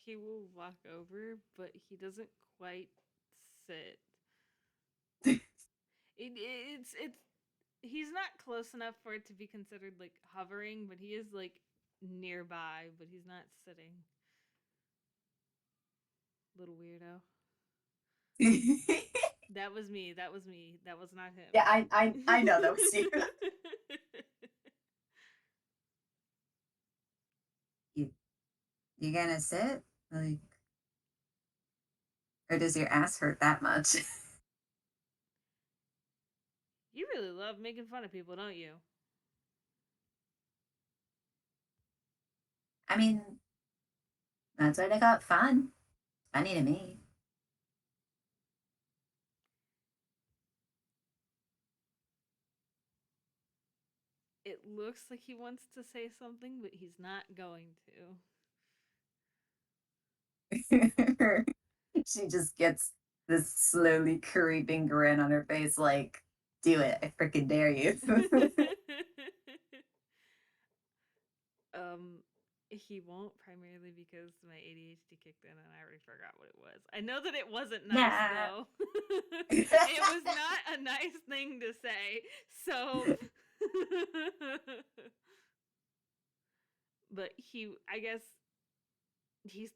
He will walk over, but he doesn't quite sit. It's he's not close enough for it to be considered like hovering, but he is like nearby, but he's not sitting. Little weirdo. Yeah, That was me. That was me. That was not him. I know that was you. you. You gonna sit? Like, or does your ass hurt that much? You really love making fun of people, don't you? I mean, that's why they got fun. Funny to me. It looks like he wants to say something, but he's not going She just gets this slowly creeping grin on her face, like, do it. I freaking dare you. to. um, he won't, primarily because my ADHD kicked in and I already forgot what it was. I know that it wasn't nice Nah. though. It was not a nice thing to say. So but I guess he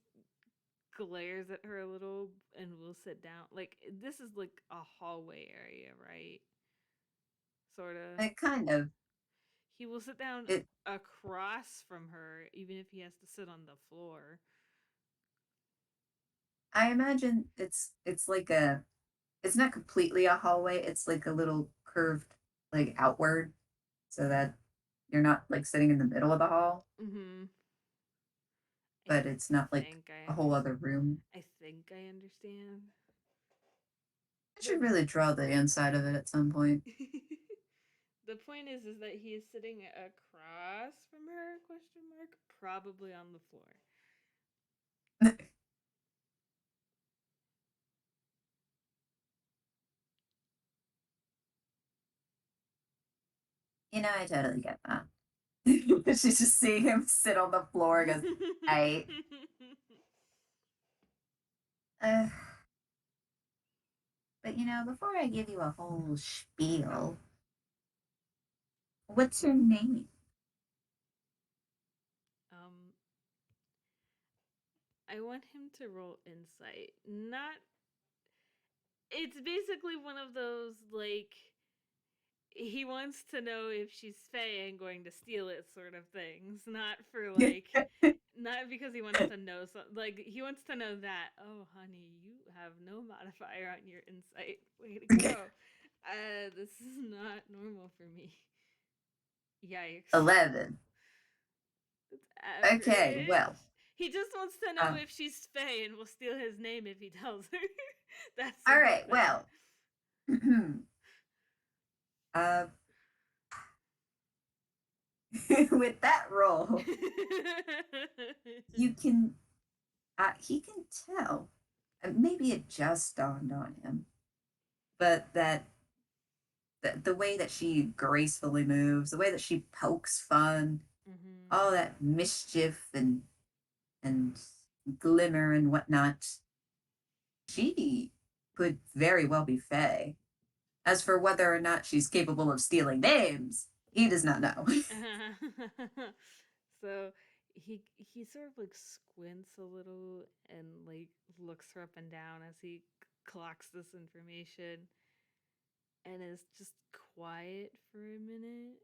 glares at her a little and will sit down. Like this is like a hallway area, right? Sort of. It kind of. He will sit down It. across from her even if he has to sit on the floor. I imagine it's like a. It's not completely a hallway. It's like a little curved, like outward, so that you're not like sitting in the middle of the hall, Mhm. I but it's not like think I a whole understand. other room. I think I understand. I The should really draw the inside of it at some point. the point is that he is sitting across from her, question mark, probably on the floor. I totally get that. She's just seeing him sit on the floor and goes, I. Uh, but before I give you a whole spiel, what's your name? um, I want him to roll insight. Not. It's basically one of those like he wants to know if she's fey and going to steal it sort of things. Not for like not because he wants to know like he wants to know that, oh honey, you have no modifier on your insight, way to go. This is not normal for me. Yikes. 11. It's Okay, average. well, He just wants to know uh, if she's fey and will steal his name if he tells her. That all sort of right, thing. well, uh, with that roll, you can, he can tell, maybe it just dawned on him, but that the way that she gracefully moves, the way that she pokes fun, Mm-hmm. all that mischief and glimmer and whatnot, she could very well be Fae. As for whether or not she's capable of stealing names, he does not know. So he sort of like squints a little and like looks her up and down as he clocks this information and is just quiet for a minute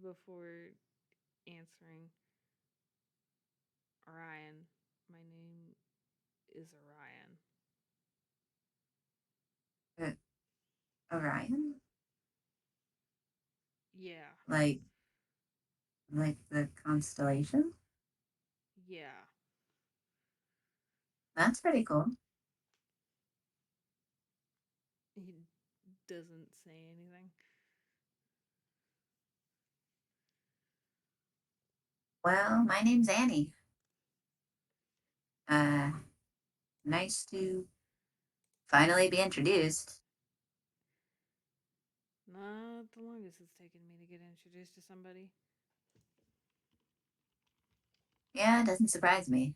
before answering. Orion, my name is Orion. Orion, Yeah, like the constellation. yeah. That's pretty cool. He doesn't say anything. Well, my name's Annie. Uh, nice to finally be introduced. Not the longest it's taken me to get introduced to somebody. Yeah, it doesn't surprise me.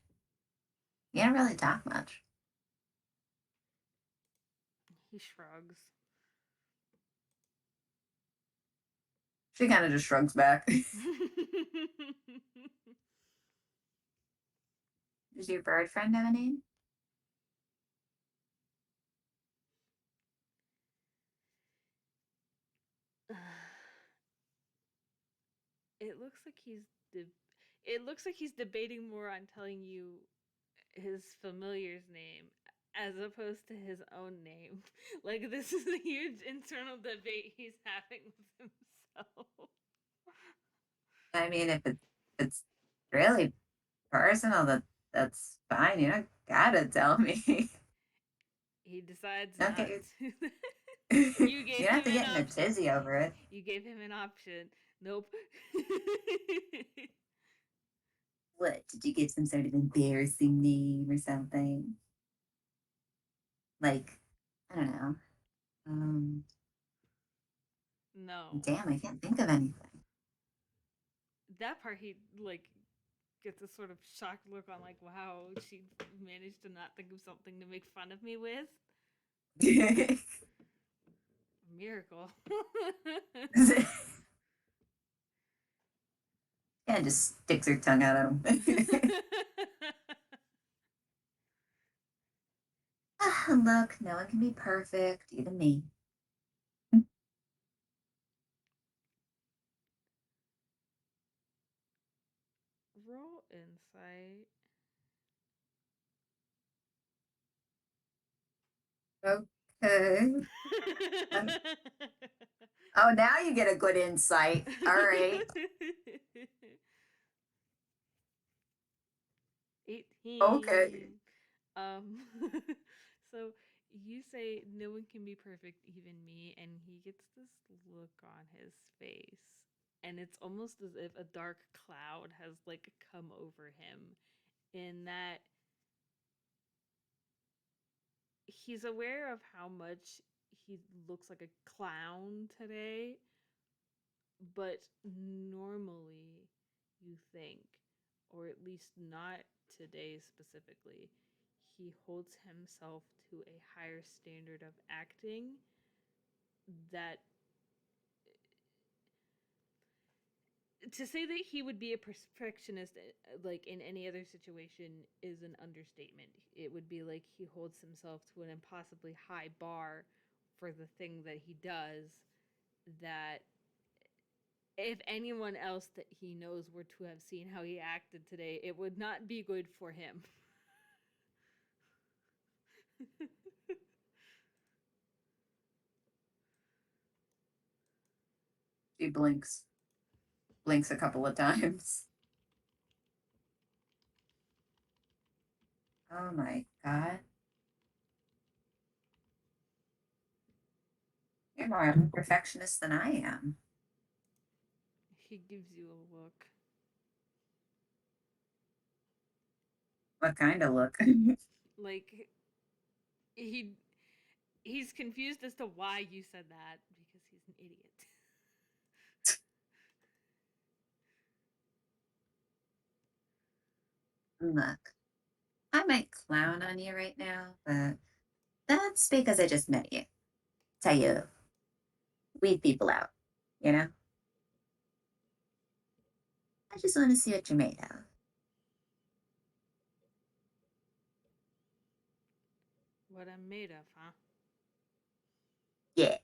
You don't really talk much. He shrugs. She kind of just shrugs back. Does your bird friend have a name? it looks like he's de- it looks like he's debating more on telling you his familiar's name as opposed to his own name. Like this is a huge internal debate he's having with himself. I mean, if it's really personal, that's fine. You don't gotta tell me. He decides Don't not get to. you You don't gave have him to an get in a option. tizzy over it. You gave him an option. Nope. What? Did you give some sort of embarrassing name or something? Like, I don't know. Um, No. damn, I can't think of anything. That part he like gets a sort of shocked look on like, wow, she managed to not think of something to make fun of me with. Miracle. Yeah, just sticks her tongue out at him. Look, no one can be perfect, even me. Roll insight. Okay. Um, oh, now you get a good insight. All right. 18. Okay. Um so you say no one can be perfect, even me, and he gets this look on his face. And it's almost as if a dark cloud has like come over him in that he's aware of how much he looks like a clown today, But normally, you think, or at least not today specifically, he holds himself to a higher standard of acting that to say that he would be a perfectionist like in any other situation is an understatement. It would be like he holds himself to an impossibly high bar for the thing that he does, that if anyone else that he knows were to have seen how he acted today, it would not be good for him. She blinks a couple of times. Oh my god. You're more of a perfectionist than I am. He gives you a look. What kind of look? Like he he's confused as to why you said that because he's an idiot. Look, I might clown on you right now, but that's because I just met you. Tell you, weed people out, you know? I just want to see what you're made of. What I'm made of, huh? Yeah.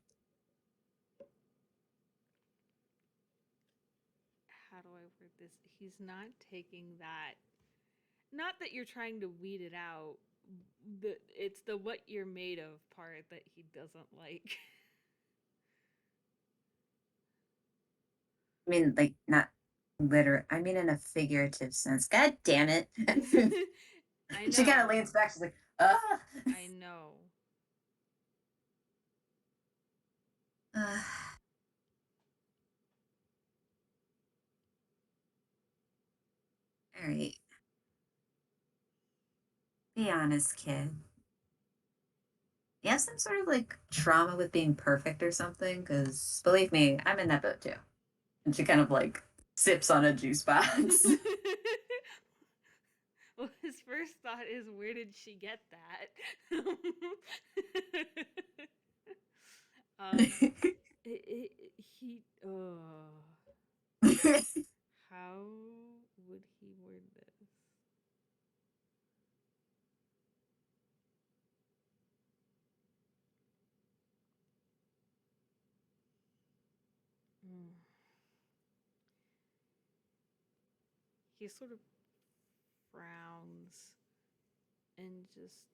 How do I word this? He's not taking that. Not that you're trying to weed it out. It's the what you're made of part that he doesn't like. I mean, like, not literal. I mean, in a figurative sense. God damn it. I She kind of know. leans back. She's like, ah. I know. All right. Be honest, kid. You have some sort of like trauma with being perfect or something? Because believe me, I'm in that boat too. And she kind of like sips on a juice box. Well, his first thought is, where did she get that? um, he. How would he word this? Mm. He sort of frowns and just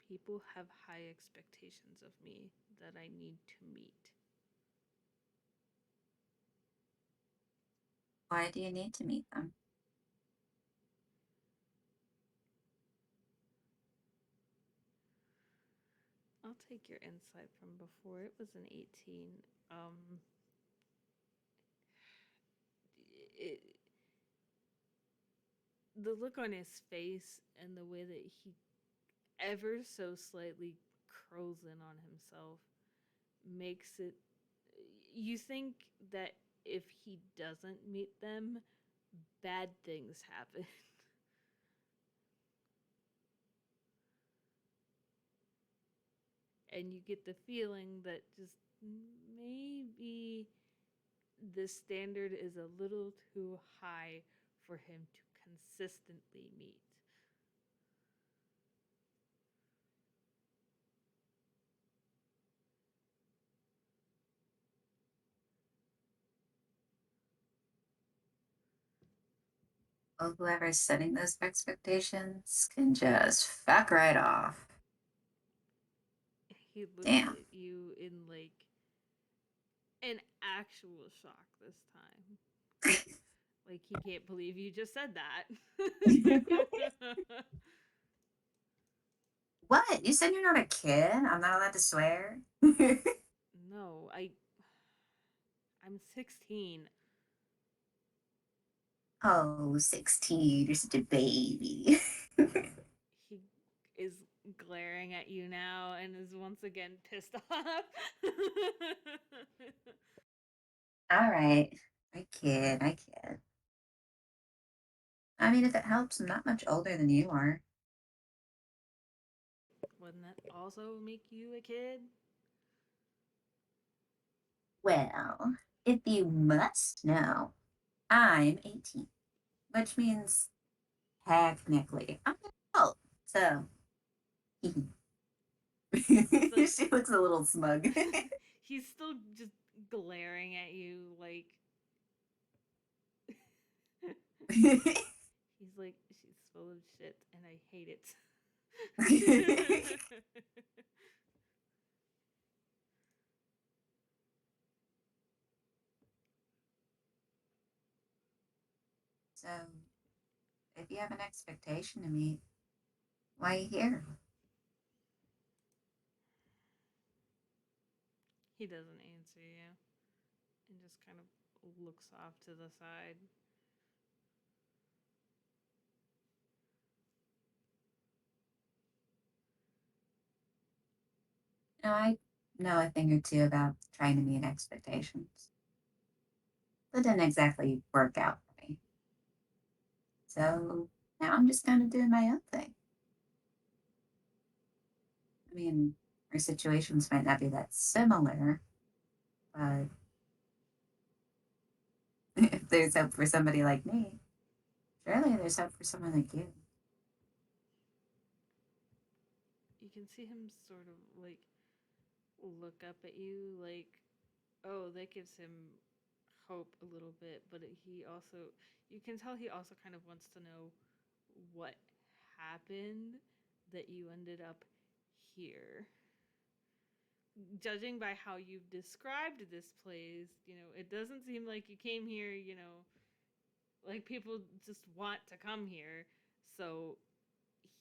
people have high expectations of me that I need to meet. Why do you need to meet them? I'll take your insight from before. It was an 18. Um, it, the look on his face and the way that he ever so slightly curls in on himself makes it. You think that if he doesn't meet them, bad things happen. And you get the feeling that just maybe the standard is a little too high for him to consistently meet. Well, whoever's setting those expectations can just fuck right off. He looks Damn. at you in like an actual shock this time. Like he can't believe you just said that. What? You said you're not a kid? I'm not allowed to swear? No, I'm 16. Oh, 16. You're such a baby. He is glaring at you now and is once again pissed off. All right. I kid. I kid. I mean, if it helps, I'm not much older than you are. Wouldn't that also make you a kid? Well, if you must know, I'm 18, which means technically I'm an adult. So, He's like, she looks a little smug. he's still just glaring at you like. He's like, she's full of shit and I hate it. So, if you have an expectation to meet, why are you here? He doesn't answer you and just kind of looks off to the side. I know a thing or two about trying to meet expectations. That didn't exactly work out for me. So now I'm just kind of doing my own thing. I mean, our situations might not be that similar, but if there's hope for somebody like me, surely there's hope for someone like you. You can see him sort of like look up at you like, oh, that gives him hope a little bit, but he also, you can tell he also kind of wants to know what happened that you ended up here. Judging by how you've described this place, it doesn't seem like you came here, like people just want to come here. So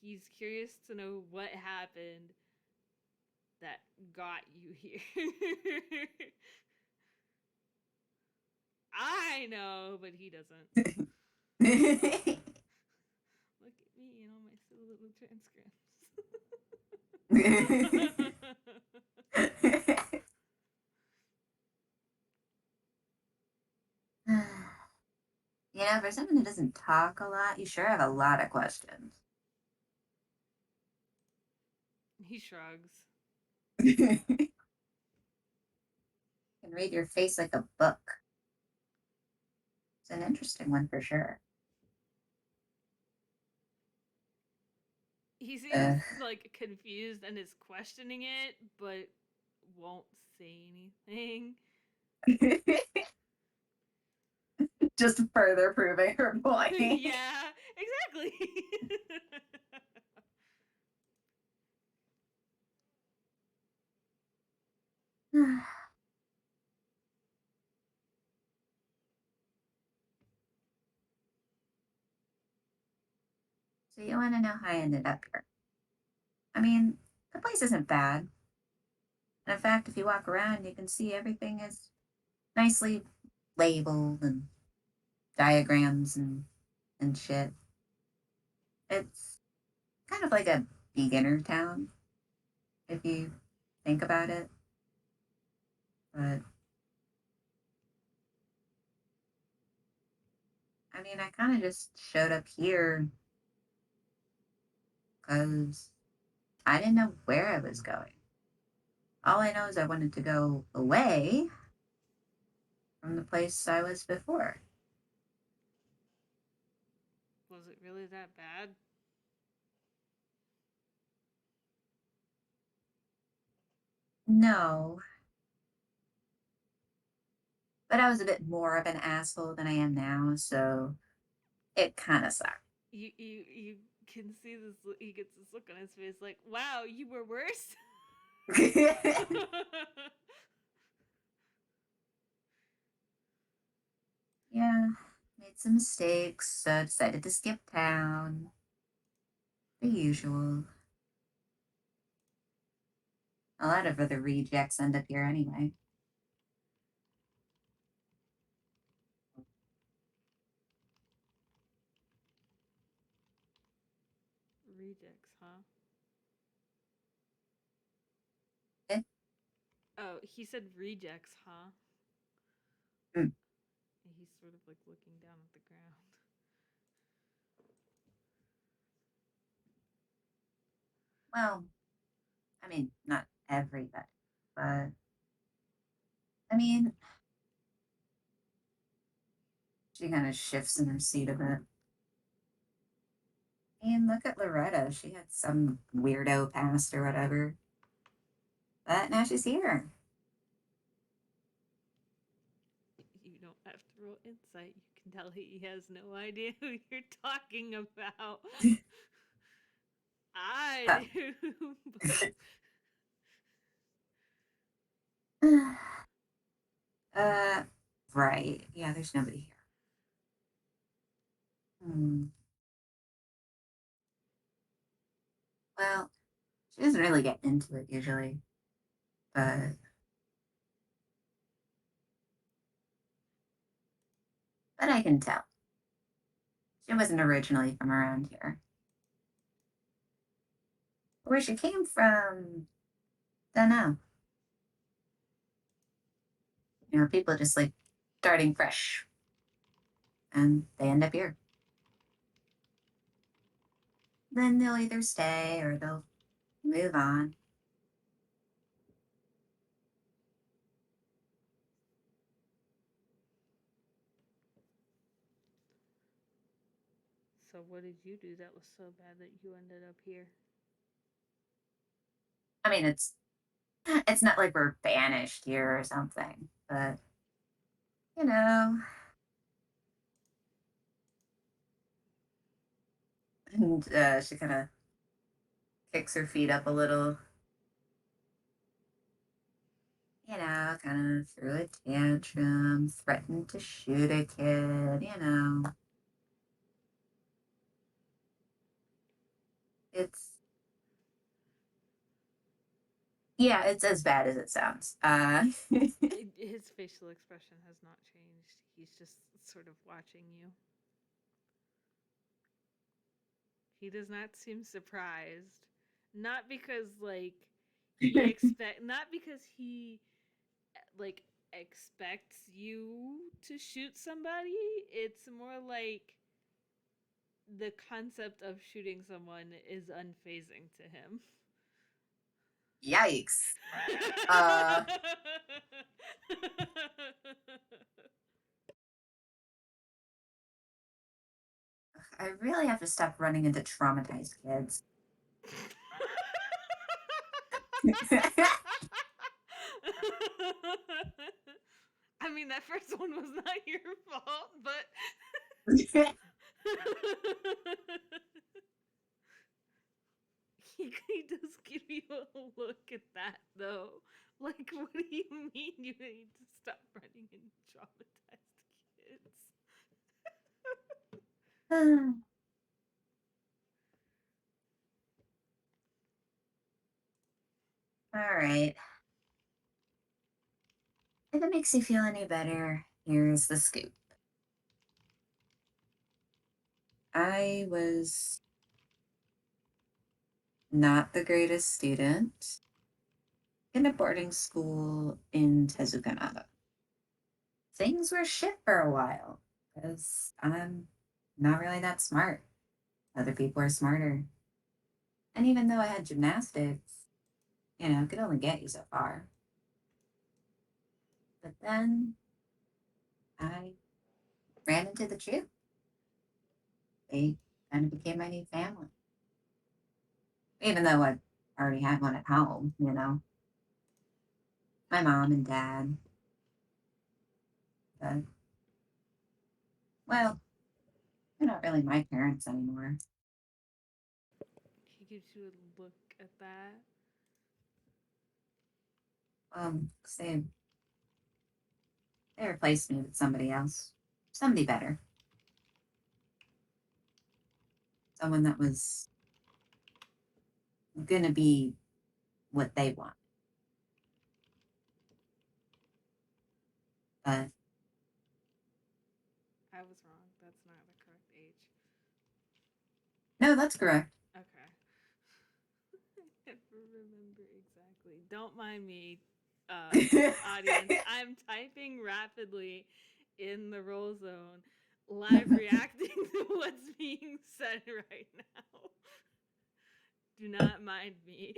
he's curious to know what happened that got you here. I know, but he doesn't. Look at me and all my silly little transcripts. For someone who doesn't talk a lot, you sure have a lot of questions. He shrugs. Can read your face like a book. It's an interesting one for sure. He seems Uh, like confused and is questioning it, but won't say anything. just further proving her point. Yeah, exactly. So you want to know how I ended up here? I mean, the place isn't bad. And in fact, if you walk around, you can see everything is nicely labeled and diagrams and shit. It's kind of like a beginner town, if you think about it. But I mean, I kind of just showed up here because I didn't know where I was going. All I know is I wanted to go away from the place I was before. Was it really that bad? No, but I was a bit more of an asshole than I am now, so it kind of sucked. You can see this. He gets this look on his face, like, "Wow, you were worse." Yeah, made some mistakes, so decided to skip town. The usual. A lot of other rejects end up here anyway. Rejects, huh? He said rejects, huh? Mm. He's sort of like looking down at the ground. Well, I mean, not everybody, but I mean, she kind of shifts in her seat a bit. And look at Loretta. She had some weirdo past or whatever. But now she's here. You don't have to roll insight. You can tell he has no idea who you're talking about. I do. uh, right. Yeah, there's nobody here. Hmm. Well, she doesn't really get into it usually, but I can tell. She wasn't originally from around here. Where she came from, don't know. You know, people just like starting fresh and they end up here. Then they'll either stay or they'll move on. So what did you do that was so bad that you ended up here? I mean, it's not like we're banished here or something, but you know, and she kind of kicks her feet up a little. You know, kind of threw a tantrum, threatened to shoot a kid. You know, it's yeah, it's as bad as it sounds. His facial expression has not changed. He's just sort of watching you. He does not seem surprised. Not because like not because he like expects you to shoot somebody. It's more like the concept of shooting someone is unfazing to him. Yikes. Uh, I really have to stop running into traumatized kids. I mean, that first one was not your fault, but he does give you a look at that, though. Like, what do you mean you need to stop running into traumatized kids? All right. If it makes you feel any better, here's the scoop. I was not the greatest student in a boarding school in Tezukanada. Things were shit for a while because I'm not really that smart. Other people are smarter. And even though I had gymnastics, you know, it could only get you so far. But then I ran into the Troupe. They kind of became my new family. Even though I already had one at home, you know, my mom and dad. But, well, they're not really my parents anymore. He gives you a look at that. 'Cause they replaced me with somebody else, somebody better, someone that was gonna be what they want. But I was wrong. That's not the correct age. no, that's correct. Okay. I never remember exactly. Don't mind me. audience. I'm typing rapidly in the roll zone, live reacting to what's being said right now. Do not mind me.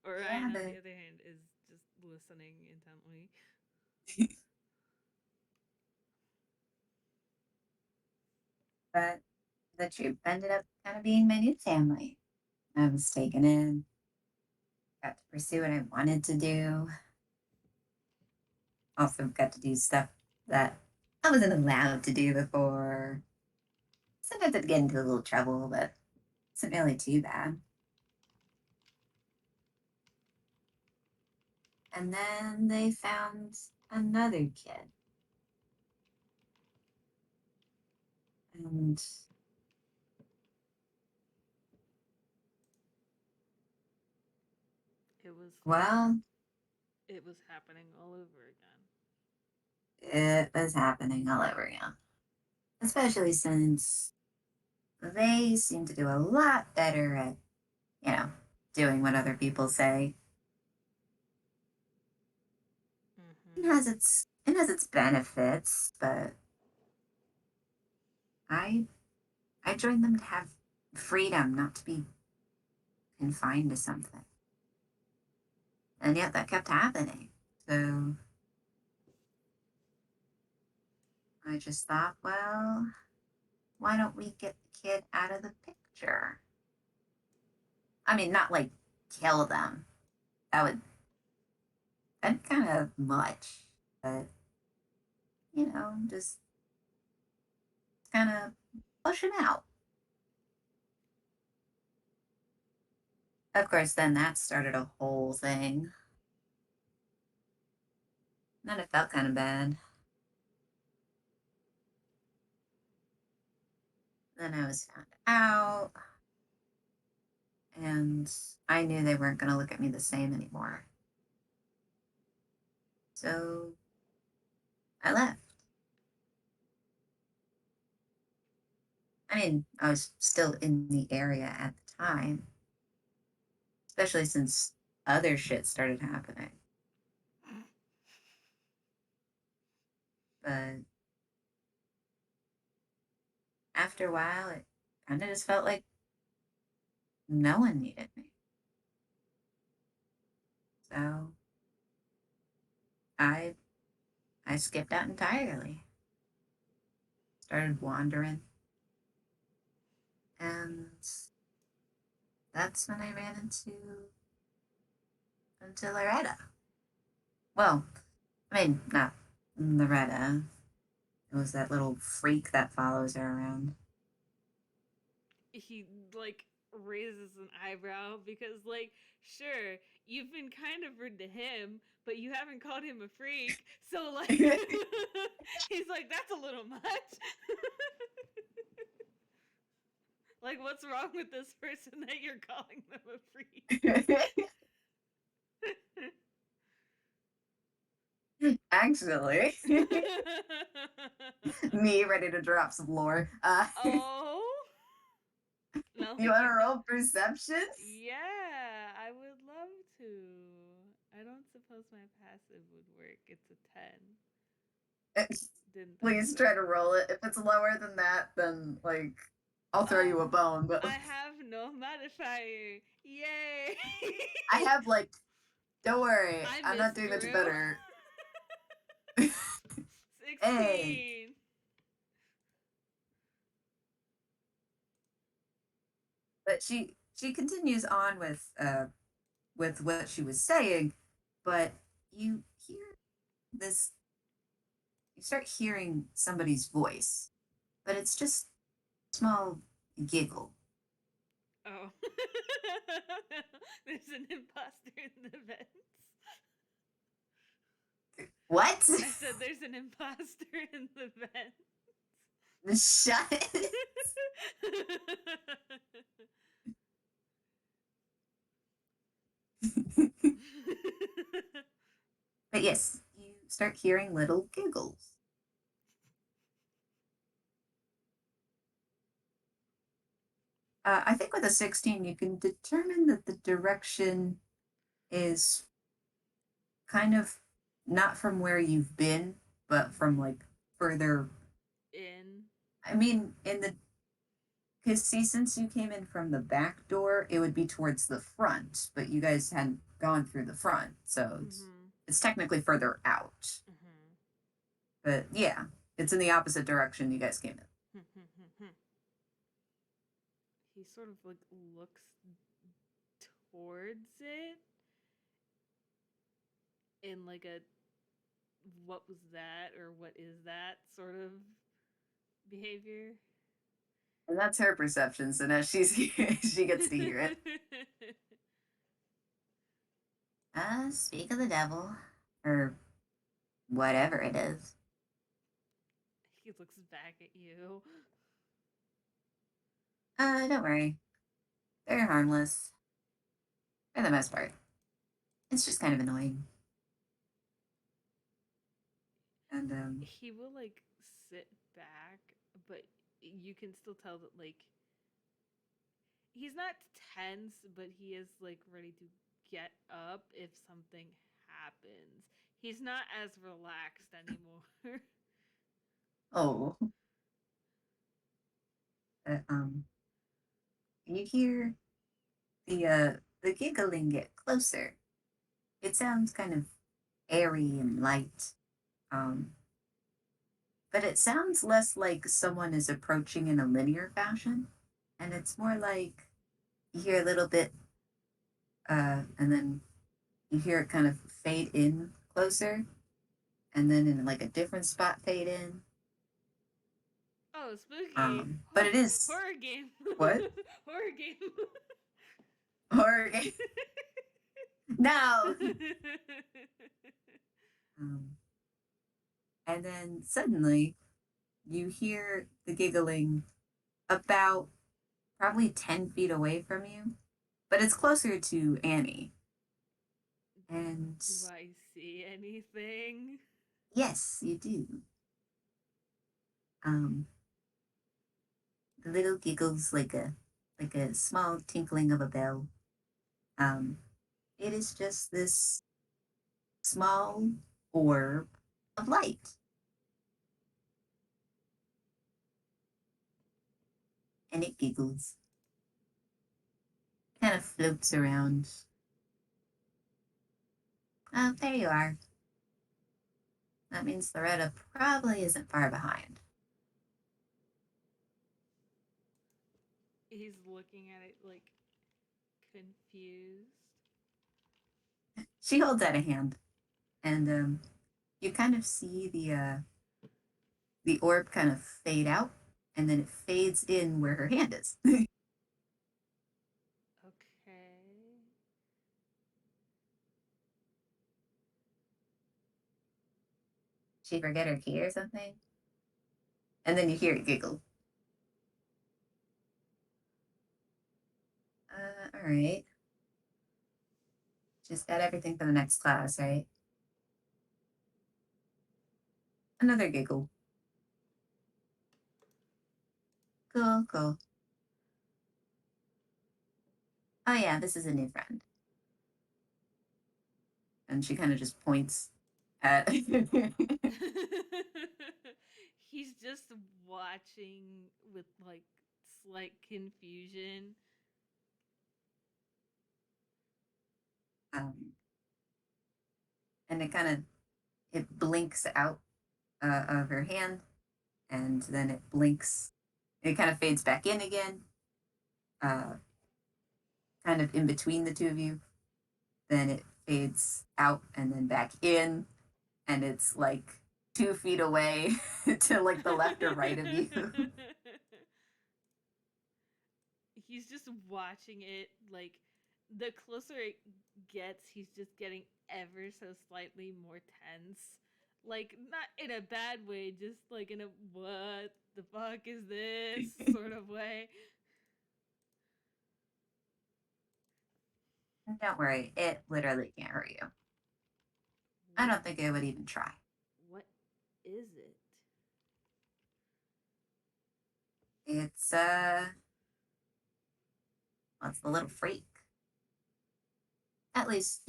Or Yeah, Ryan, on the other hand, is just listening intently. but the troop ended up kind of being my new family. I was taken in, got to pursue what I wanted to do. Also got to do stuff that I wasn't allowed to do before. Sometimes I'd get into a little trouble, but it wasn't really too bad. And then they found another kid. And It was well, it was happening all over again. it was happening all over again. Especially since they seem to do a lot better at, you know, doing what other people say. Mm-hmm. It has its benefits, but I I joined them to have freedom, not to be confined to something. And yet that kept happening. So I just thought, well, why don't we get the kid out of the picture? I mean, not like kill them. That would that'd kind of much. But just kind of push him out. Of course, then that started a whole thing. Then it felt kind of bad. Then I was found out, and I knew they weren't going to look at me the same anymore. So I left. I mean, I was still in the area at the time, especially since other shit started happening. But after a while, it kind of just felt like no one needed me. So I I skipped out entirely. Started wandering, and that's when I ran into Loretta. Well, I mean, not Loretta. It was that little freak that follows her around. He like raises an eyebrow because sure, you've been kind of rude to him, but you haven't called him a freak. So he's like, that's a little much. Like, what's wrong with this person that you're calling them a freak? Actually, me ready to drop some lore. Oh, no, You want to roll perception? Yeah, I would love to. I don't suppose my passive would work. It's a 10. Didn't think Please so. try to roll it. If it's lower than that, then I'll throw you a bone. But I have no modifier. Yay! I have don't worry, I I'm not doing much misgrew. better. Hey, 16. but she continues on with what she was saying, but you hear this. You start hearing somebody's voice, but it's just a small giggle. Oh. There's an imposter in the vents. What? I said there's an imposter in the vents. Shut it. But yes, you start hearing little giggles. I think with a 16, you can determine that the direction is kind of not from where you've been, but from like further. In. I mean, in the because see, since you came in from the back door, it would be towards the front, but you guys hadn't gone through the front, so Mm-hmm. it's technically further out. Mm-hmm. But yeah, it's in the opposite direction you guys came in. He sort of like looks towards it in like a what was that or what is that sort of behavior. And that's her perception, so now she's here, she gets to hear it. Speak of the devil, or whatever it is. He looks back at you. Don't worry. They're harmless, for the most part. It's just kind of annoying. And, He will like sit back, but you can still tell that like he's not tense, but he is like ready to get up if something happens. He's not as relaxed anymore. oh, you hear the giggling get closer. It sounds kind of airy and light. Um, but it sounds less like someone is approaching in a linear fashion, and it's more like you hear a little bit, and then you hear it kind of fade in closer, and then in like a different spot fade in. Oh, spooky. But it is Horror game. what Horror game. horror. No. Um, and then suddenly you hear the giggling about probably 10 feet away from you, but it's closer to Annie. And Do I see anything? yes, you do. Um, the little giggles like a small tinkling of a bell. Um, it is just this small orb of light, and it giggles, kind of floats around. Oh, there you are. That means Loretta probably isn't far behind. He's looking at it like confused. She holds out a hand, and you kind of see the orb kind of fade out, and then it fades in where her hand is. Okay. She forget her key or something, and then you hear it giggle. All right. Just got everything for the next class, right? Another giggle. Cool, cool. Oh yeah, this is a new friend. And she kind of just points at. He's just watching with like slight confusion. um, and it kind of it blinks out of her hand, and then it blinks. It kind of fades back in again, uh, kind of in between the two of you. Then it fades out and then back in, and it's like 2 feet away to like the left or right of you. He's just watching it like the closer it gets, he's just getting ever so slightly more tense. Like not in a bad way, just like in a what the fuck is this sort of way. Don't worry, it literally can't hurt you. I What don't think it would even try. what is it? It's What's the little freak? At least,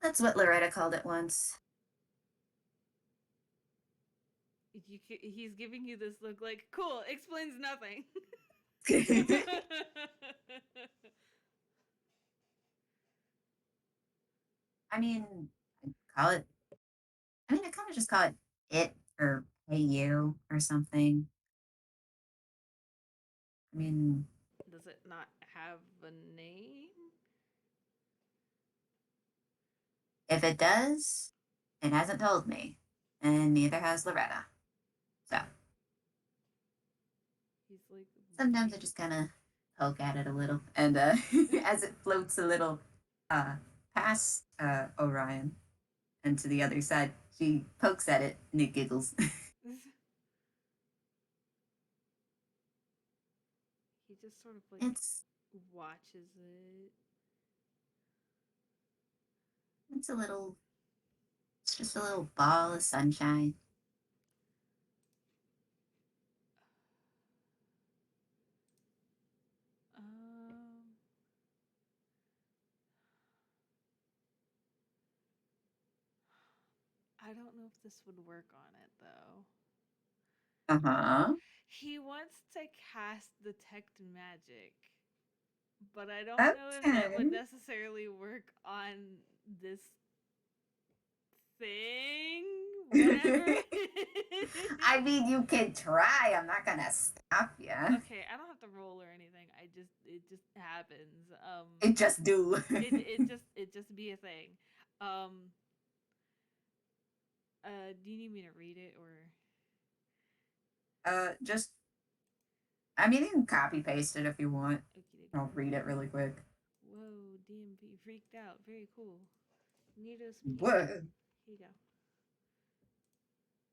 that's what Loretta called it once. He's giving you this look like, cool, explains nothing. I mean, I call it, I kind of just call it or hey you or something. I mean, Does it not have a name? if it does, it hasn't told me, and neither has Loretta. So He's like, sometimes I just kind of poke at it a little, and as it floats a little uh, past Orion and to the other side, she pokes at it and it giggles. he just sort of like it's watches it. it's a little, it's just a little ball of sunshine. Um, I don't know if this would work on it though. Uh huh. He wants to cast detect magic, but I don't know if that would Okay. necessarily work on this thing. Whatever. I mean, you can try. I'm not gonna stop you. Okay, I don't have to roll or anything. It just happens. It just do. It just be a thing. Um, do you need me to read it or? Just. I mean, you can copy paste it if you want. Okie I'll read it dokie. really quick. Whoa, DMP freaked out. Very cool. Neatos peeps. What? Here you go.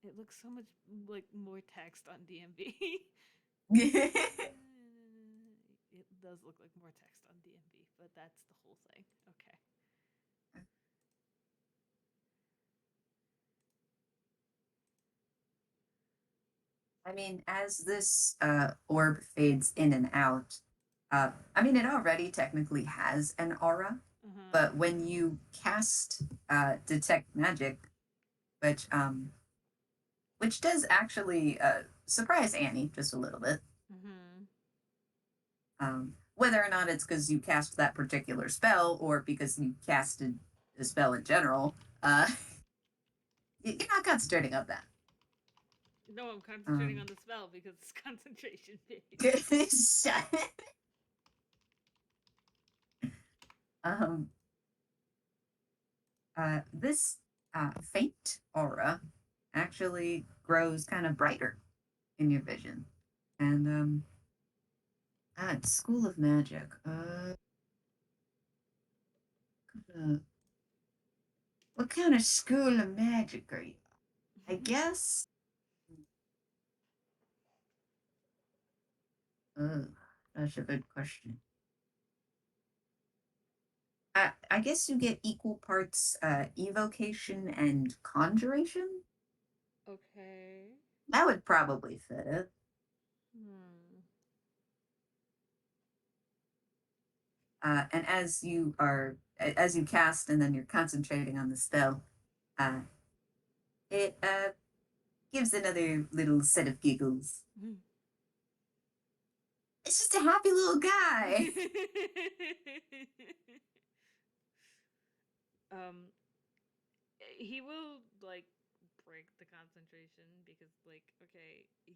It looks so much like more text on DMB. It does look like more text on DMB, but that's the whole thing. Okay. I mean, as this orb fades in and out, I mean, it already technically has an aura, Uh huh. but when you cast detect magic, which which does actually surprise Annie just a little bit, Mhm. whether or not it's because you cast that particular spell or because you casted the spell in general, you're not concentrating on that. No, I'm concentrating Um, on the spell because it's concentration based. um, this faint aura actually grows kind of brighter in your vision. And School of Magic. Uh, what kind of School of Magic are you? I guess. That's a good question. I guess you get equal parts evocation and conjuration. Okay. That would probably fit it. Hmm. And as you cast and then you're concentrating on the spell, uh, it gives another little set of giggles. It's just a happy little guy. um, he will like break the concentration because okay, he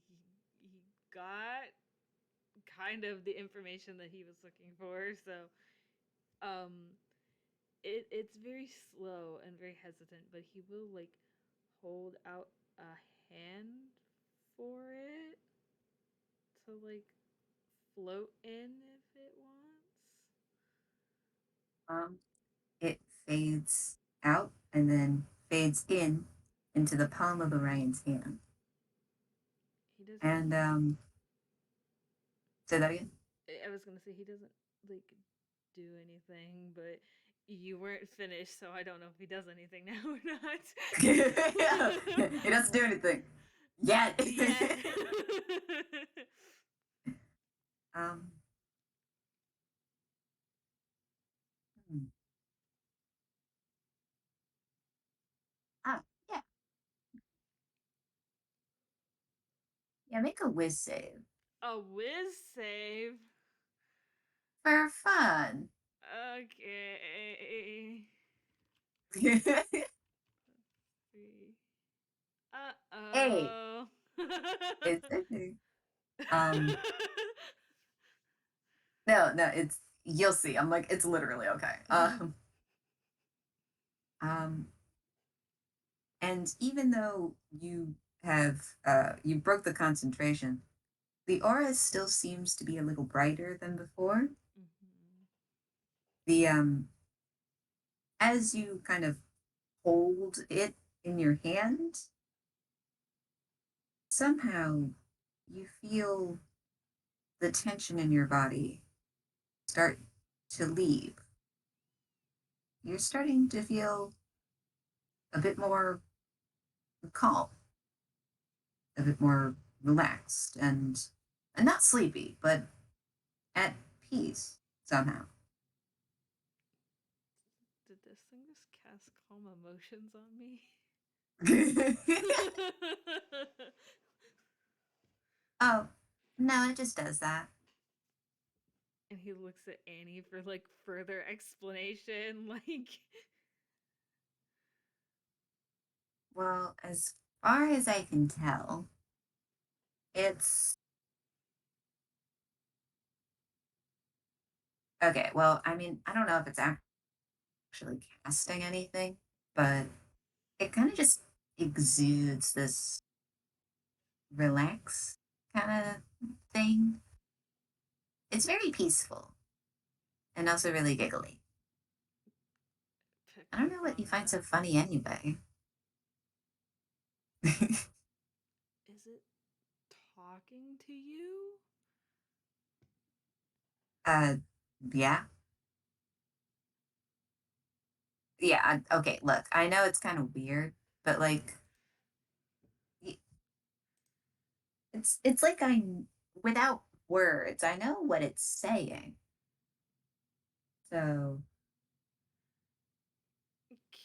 got kind of the information that he was looking for, so um it's very slow and very hesitant, but he will hold out a hand for it to float in if it wants. Um, it fades out and then fades in into the palm of Orion's hand. He doesn't. And say that again. I was gonna say he doesn't like do anything, but you weren't finished, so I don't know if he does anything now or not. It doesn't do anything yet. Yet. um, Yeah, make a whiz save. A whiz save. For fun. Okay. Three. Uh Hey, oh. it's okay. Um, no, it's you'll see. I'm like, it's literally okay. Um, and even though you broke the concentration, the aura still seems to be a little brighter than before. Mhm. The As you kind of hold it in your hand, somehow you feel the tension in your body start to leave. You're starting to feel a bit more calm, a bit more relaxed, and not sleepy, but at peace somehow. Did this thing just cast calm emotions on me? Oh, no, it just does that. And he looks at Annie for like further explanation. Like, Well, as far as I can tell, it's okay. Well, I mean, I don't know if it's actually casting anything, but it kind of just exudes this relax kind of thing. It's very peaceful and also really giggly. pick I don't up know what you on find that. so funny anyway. Is it talking to you? uh, yeah. Yeah, okay, look, I know it's kind of weird, but like it's like without words, I know what it's saying. So,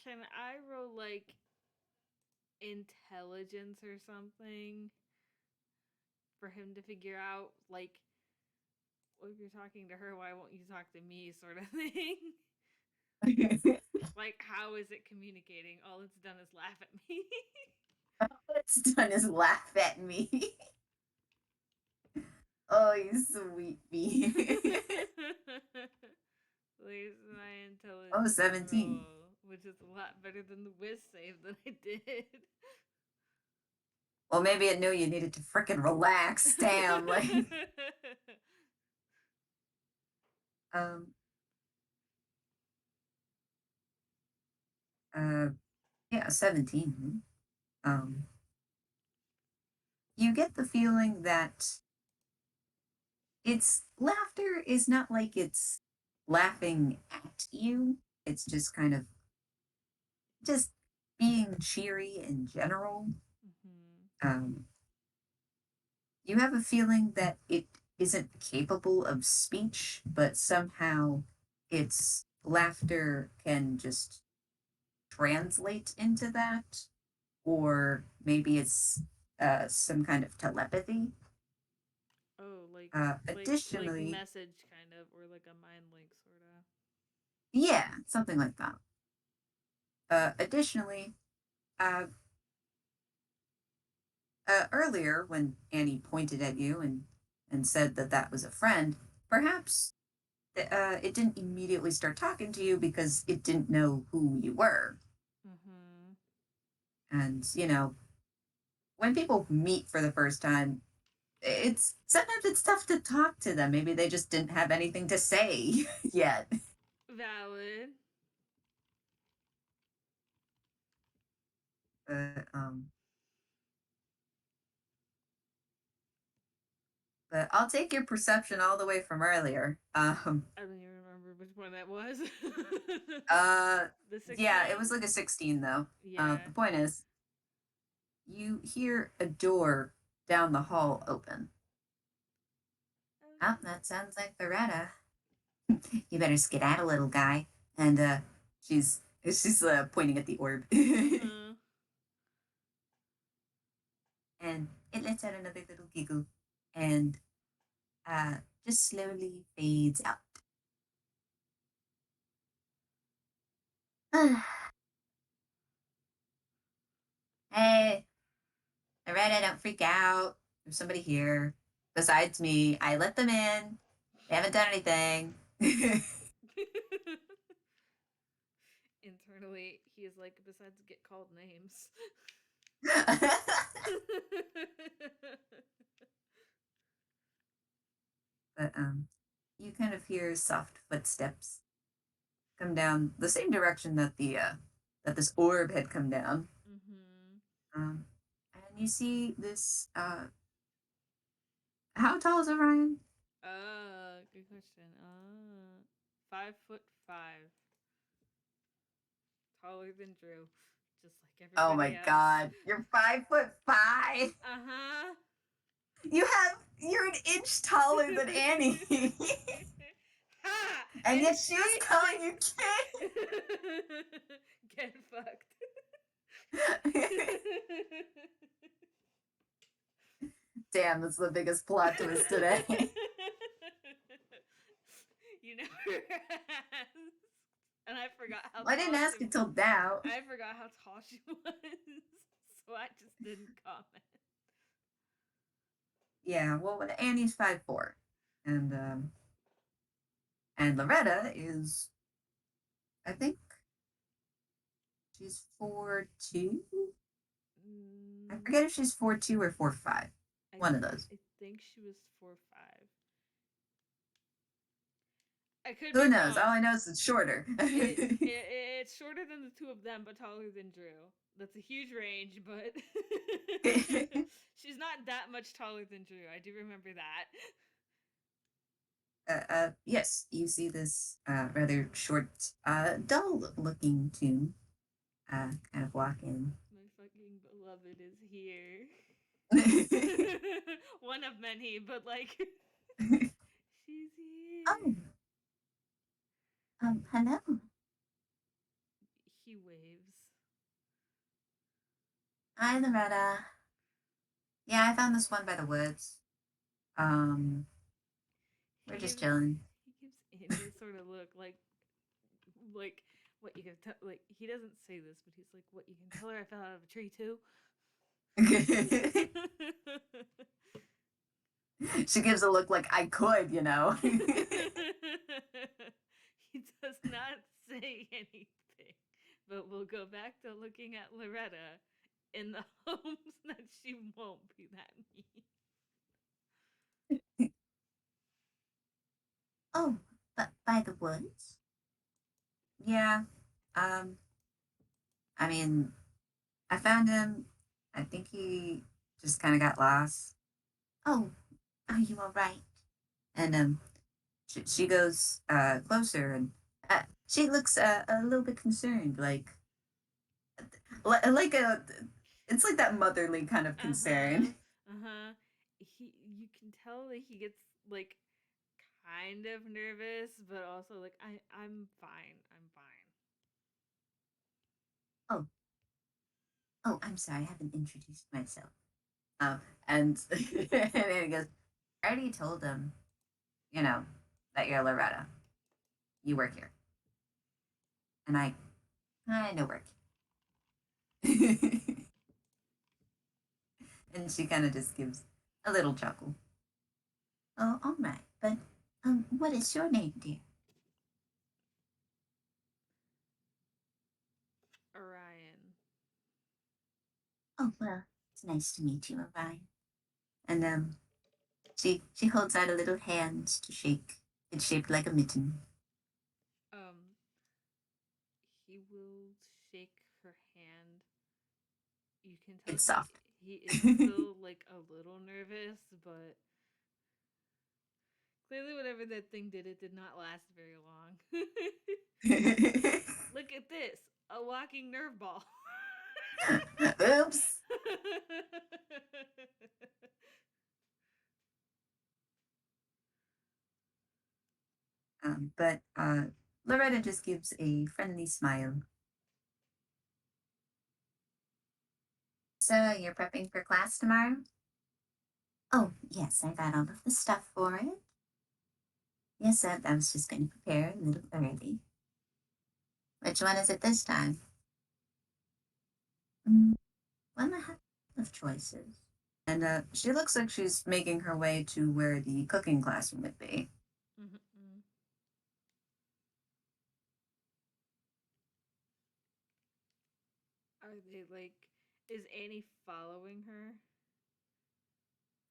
Can I roll like intelligence or something for him to figure out, like, well, if you're talking to her, why won't you talk to me, sort of thing? Like, how is it communicating? All it's done is laugh at me. all it's done is laugh at me. Oh, you sweet bee. There's my Oh, intelligence 17. roll, which is a lot better than the whiz save that I did. Well, maybe it knew you needed to frickin' relax. Damn, like, um, uh, yeah, 17. You get the feeling that its laughter is not like it's laughing at you. It's just kind of just being cheery in general. Mm-hmm. Um, you have a feeling that it isn't capable of speech, but somehow its laughter can just translate into that, or maybe it's some kind of telepathy. Oh, like Additionally, message kind of, or like a mind link sort of. yeah, something like that. Additionally, uh, earlier when Annie pointed at you and said that that was a friend, perhaps it didn't immediately start talking to you because it didn't know who you were. Mm-hmm. And, when people meet for the first time, it's sometimes it's tough to talk to them. Maybe they just didn't have anything to say yet. Valid. But, um, but I'll take your perception all the way from earlier. I don't even remember which one that was. Uh, The yeah, it 16? was like a 16 though. Yeah. The point is, you hear a door down the hall open. Oh, that sounds like Beretta. You better skedaddle, little guy. And she's pointing at the orb. Uh-huh. And it lets out another little giggle and uh, just slowly fades out. Hey, Loretta, don't freak out. There's somebody here. Besides me, I let them in. They haven't done anything. Internally, he is like, besides get called names. But you kind of hear soft footsteps come down the same direction that the that this orb had come down. Mm-hmm. Um, and you see this. How tall is Orion? Good question. 5'5", taller than Drew, just like Oh my everybody else. god, you're 5'5". Uh-huh. You're an inch taller than Annie, Ha! and And yet she was see, calling you kid. get fucked. Damn, that's the biggest plot twist today. You never asked, and I forgot how I didn't tall ask she. until now. I forgot how tall she was, so I just didn't comment. Yeah, well, Annie's 5'4", and and Loretta is, I think she's 4'2". I Mm, forget if she's 4'2" or 4'5". I One of those. I think she was 4'5". I could Who be knows? All wrong. I know is it's shorter. It's shorter than the two of them, but taller than Drew. That's a huge range, but she's not that much taller than Drew. I do remember that. Yes, you see this rather short, dull-looking tomb kind of walk in. My fucking beloved is here. One of many, but like she's here. Oh, hello. He waves. Hi, Loretta. Yeah, I found this one by the woods. Um, we're He just gives chilling. he gives Annie this sort of look like what you can tell, like he doesn't say this, but he's like, what you can tell her I fell out of a tree too. She gives a look like I could, you know. He does not say anything, but we'll go back to looking at Loretta in the hopes that she won't be that mean. Oh, but by the woods? Yeah. Um, I mean, I found him. I think he just kind of got lost. Oh, are you all right? And she goes closer, and she looks a little bit concerned, like a it's like that motherly kind of Uh huh. concern. Uh huh. You can tell that he gets like kind of nervous, but also like I'm fine. I'm fine. Oh, oh, I'm sorry, I haven't introduced myself. And and then he goes, I already told him, you know, that you're Loretta. You work here, and I know work. And she kind of just gives a little chuckle. Oh, all right, but what is your name, dear? Orion. Oh, well, it's nice to meet you, Orion. And she holds out a little hand to shake. It's shaped like a mitten. Um, he will shake her hand. You can tell It's soft. he is still like a little nervous, but clearly whatever that thing did, it did not last very long. Look at this, a walking nerve ball. Oops. But Loretta just gives a friendly smile. So you're prepping for class tomorrow? Oh, yes, I got all of the stuff for it. Yes, I was just going to prepare a little early. Which one is it this time? Mm, well, I have of choices. And she looks like she's making her way to where the cooking classroom would be. Mm-hmm. Are they like? Is Annie following her?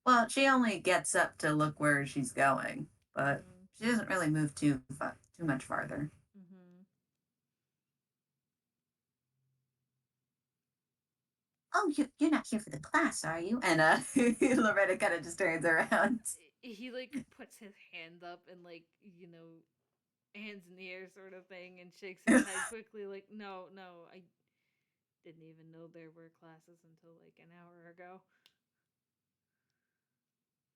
Well, she only gets up to look where she's going, but Mm-hmm. she doesn't really move too much farther. Mm-hmm. Oh, you're not here for the class, are you? And Loretta kind of just turns around. He like puts his hand up and like hands in the air sort of thing and shakes his head quickly like no, no, I didn't even know there were classes until like an hour ago.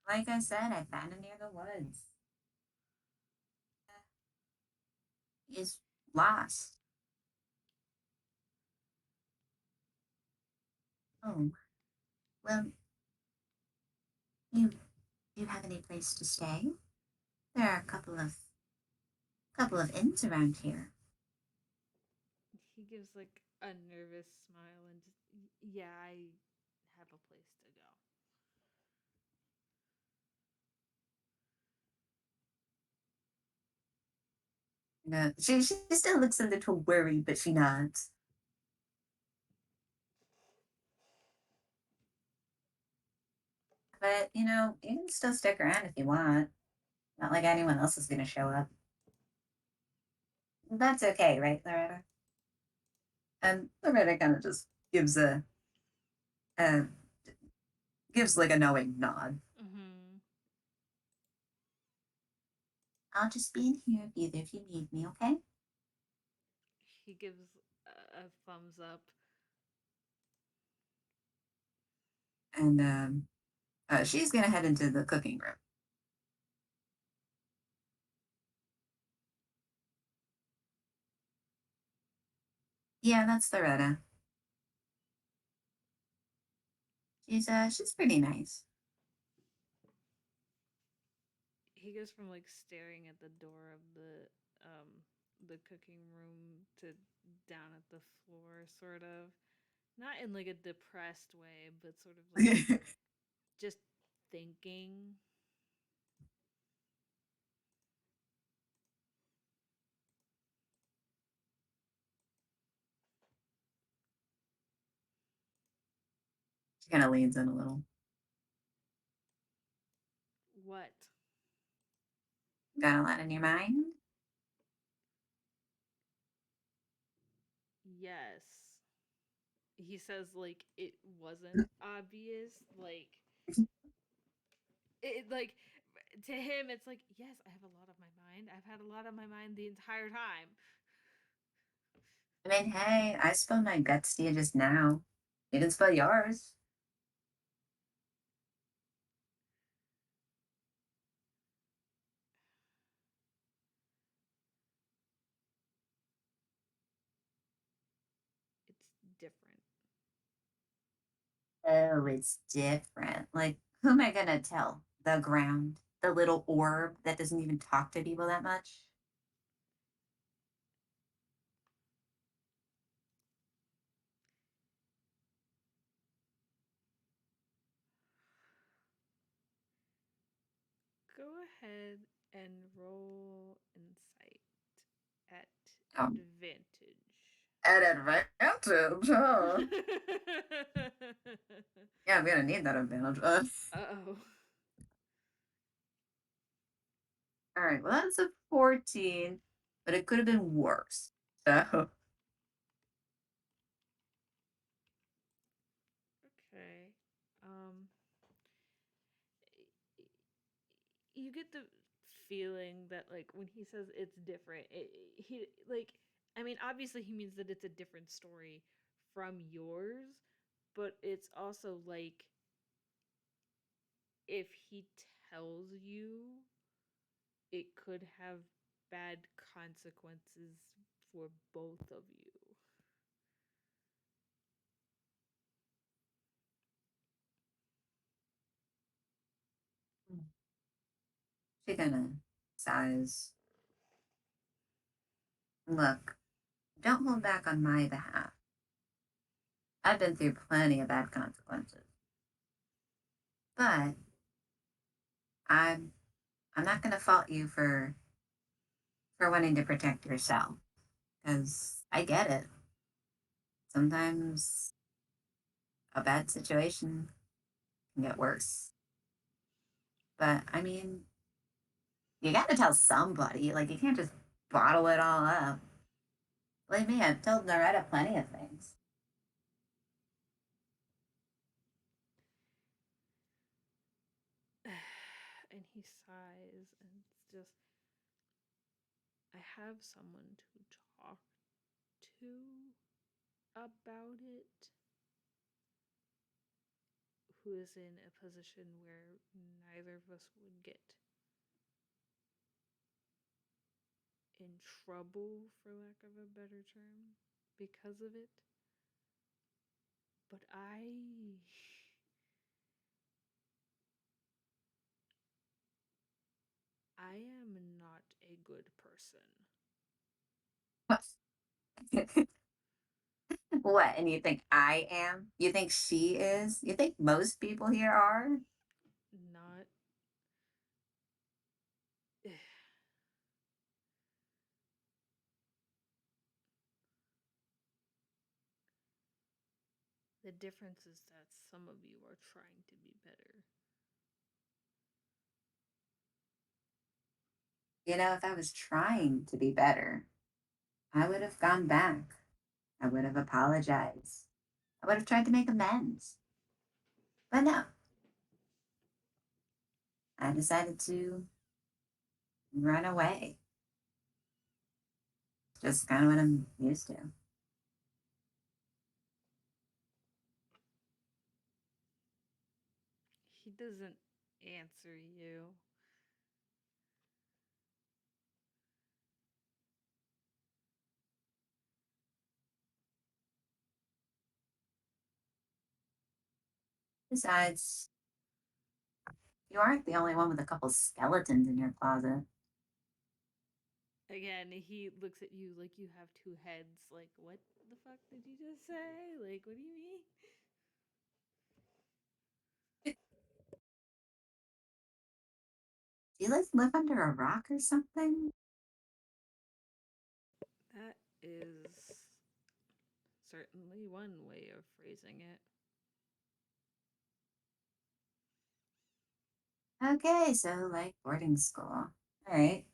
Like I said, I found it near the woods. Is lost. Oh, well, you you have any place to stay? There are a couple of inns around here. He gives like a nervous smile and just yeah, I have a place to go. No, she still looks a little worried, but she nods. But you can still stick around if you want. Not like anyone else is going to show up. That's okay, right, Loretta? And Loretta kind of just uh, gives like a knowing nod. Mm-hmm. I'll just be in here if either of you need me, okay? He gives a thumbs up. And she's gonna head into the cooking room. Yeah, that's Loretta. She's pretty nice. He goes from like staring at the door of the cooking room to down at the floor sort of, not in like a depressed way but sort of like She's just thinking. kind of leans in a little. What? Got a lot in your mind? Yes. He says like it wasn't obvious, like it like to him it's like yes, I have a lot of my mind, I've had a lot on my mind the entire time. I mean, hey, I spilled my guts to you just now. You didn't spill yours. It's different. Oh, it's different. Like, who am I gonna tell? The ground, the little orb that doesn't even talk to people that much. Go ahead and roll insight at Um, advantage. at advantage, huh? Yeah, I'm gonna need that advantage. Uh-oh. All right, well, that's a 14, but it could have been worse. So, Okay. Um you get the feeling that like when he says it's different, he like I mean obviously he means that it's a different story from yours, but it's also like if he tells you it could have bad consequences for both of you. She kinda sighs. Look, don't hold back on my behalf. I've been through plenty of bad consequences. But I'm I'm not gonna fault you for wanting to protect yourself. Because I get it. Sometimes a bad situation can get worse. But I mean, you gotta tell somebody. Like, you can't just bottle it all up. Believe me, I've told Loretta plenty of things. And he sighs, and it's just, I have someone to talk to about it who is in a position where neither of us would get in trouble, for lack of a better term, because of it. But I am not a good person. What? What? And you think I am? You think she is? You think most people here are? Not the difference is that some of you are trying to be better. You know, if I was trying to be better, I would have gone back. I would have apologized. I would have tried to make amends. But no, I decided to run away. Just kind of what I'm used to. He doesn't answer you. Besides, you aren't the only one with a couple skeletons in your closet. Again, he looks at you like you have two heads. Like, what the fuck did you just say? Like, what do you mean? Do you like live under a rock or something? That is certainly one way of phrasing it. Okay, so like boarding school. All right.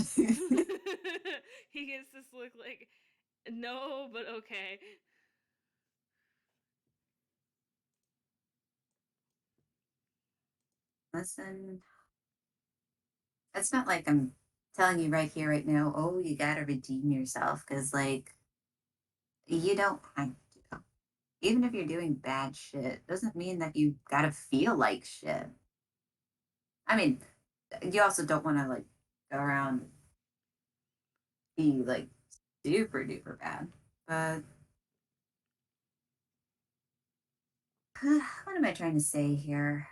He gets this look like, no, but okay. Listen, it's not like I'm telling you right here, right now, oh, you gotta redeem yourself, because like you don't have to. Even if you're doing bad shit, doesn't mean that you gotta feel like shit. I mean, you also don't want to like go around and be like super duper bad. But what am I trying to say here?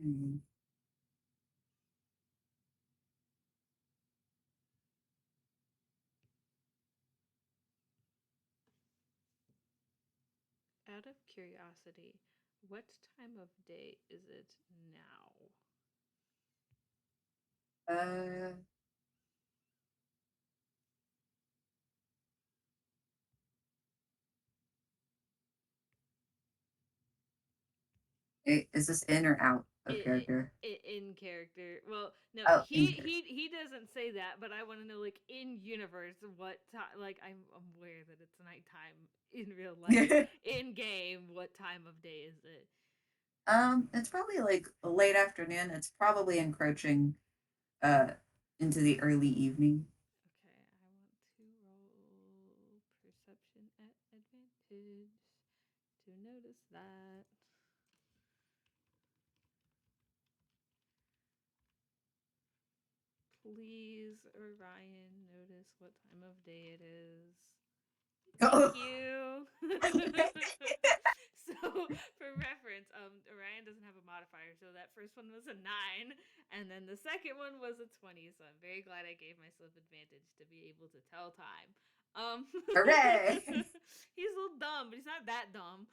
Hmm. Out of curiosity, what time of day is it now? Uh, is this in or out of character? In character. Well, no, Oh, in character. he doesn't say that, but I want to know, like, in universe, what time. Like, I'm aware that it's nighttime in real life. In game, what time of day is it? It's probably like a late afternoon. It's probably encroaching uh into the early evening. Okay, I want to roll perception at advantage to notice that. Please, Orion, notice what time of day it is. Thank Oh. you. So, for reference, Orion doesn't have a modifier, so that first one was a 9, and then the second one was a 20. So I'm very glad I gave myself advantage to be able to tell time. Um, Hooray! he's a little dumb, but he's not that dumb.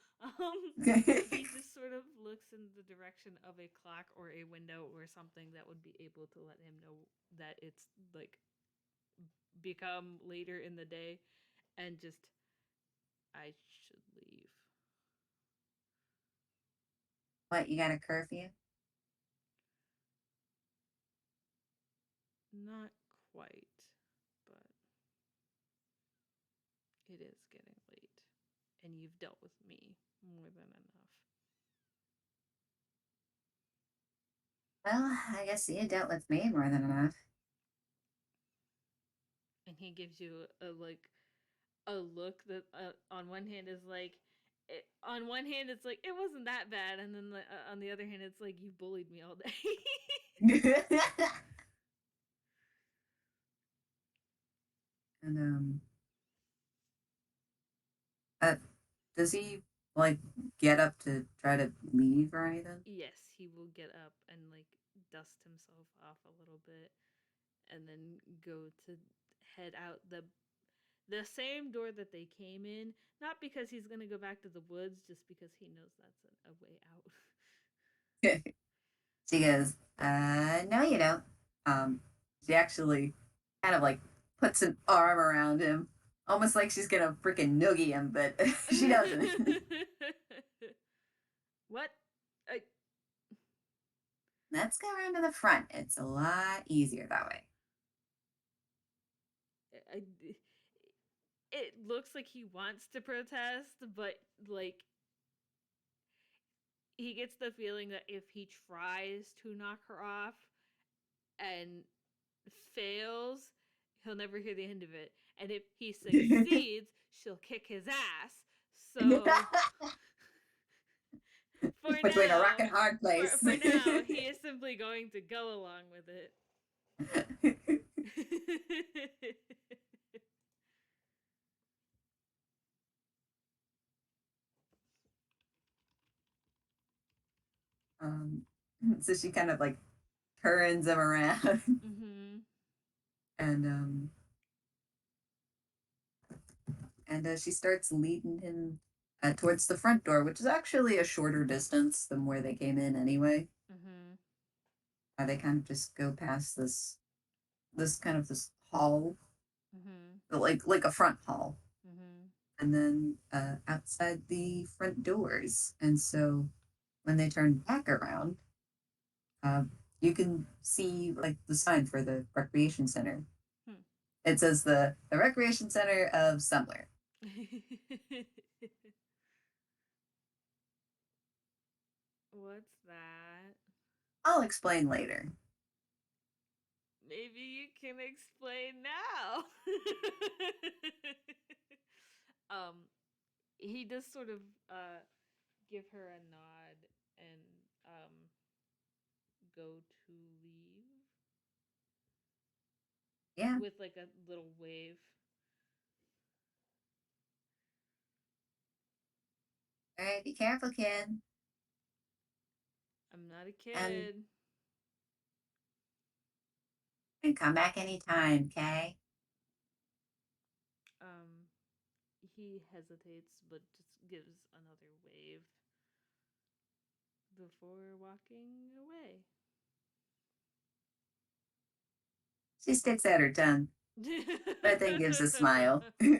He just sort of looks in the direction of a clock or a window or something that would be able to let him know that it's like become later in the day, and just I should leave. What, you got a curfew? Not quite, but it is getting late, and you've dealt with me more than enough. Well, I guess you dealt with me more than enough. And he gives you a look that on one hand is like on one hand it's like it wasn't that bad, and then on the other hand it's like you bullied me all day. And uh, does he like get up to try to leave or anything? Yes, he will get up and like dust himself off a little bit, and then go to head out the same door that they came in, not because he's going to go back to the woods, just because he knows that's a way out. She goes, no, you don't. Um, she actually kind of like puts an arm around him, almost like she's gonna freaking noogie him, but she doesn't. What? I, Let's go around to the front. It's a lot easier that way. I, it looks like he wants to protest, but like he gets the feeling that if he tries to knock her off and fails, he'll never hear the end of it. And if he succeeds, she'll kick his ass. So for Between a rock now, and hard place. for now, he is simply going to go along with it. um, so she kind of like turns him around Mm-hmm. and she starts leading him towards the front door, which is actually a shorter distance than where they came in anyway. Mm-hmm. They kind of just go past this kind of this hall, Mm-hmm. like a front hall, Mm-hmm. and then outside the front doors. And so when they turn back around, uh, you can see like the sign for the recreation center. Hmm. It says the recreation center of Sumwhaer. What's that? I'll explain later. Maybe you can explain now. um, he does sort of give her a nod and go to leave Yeah. with like a little wave. All right. Be careful, kid. I'm not a And kid. come back anytime. Okay. Um, he hesitates but just gives another wave before walking away. She sticks out her tongue, but then gives a smile. And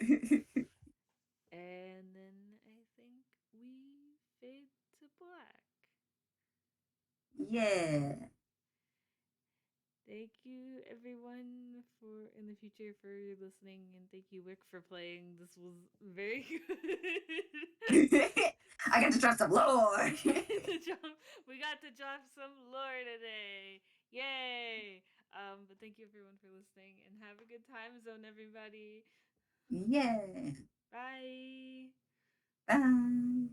then I think we fade to black. Yeah. Thank you everyone for in the future for listening, and thank you Wick for playing. This was very good. I got to drop some lore. We got to drop some lore today. Yay! But thank you everyone for listening, and have a good time zone, everybody. Yeah. Bye. Bye.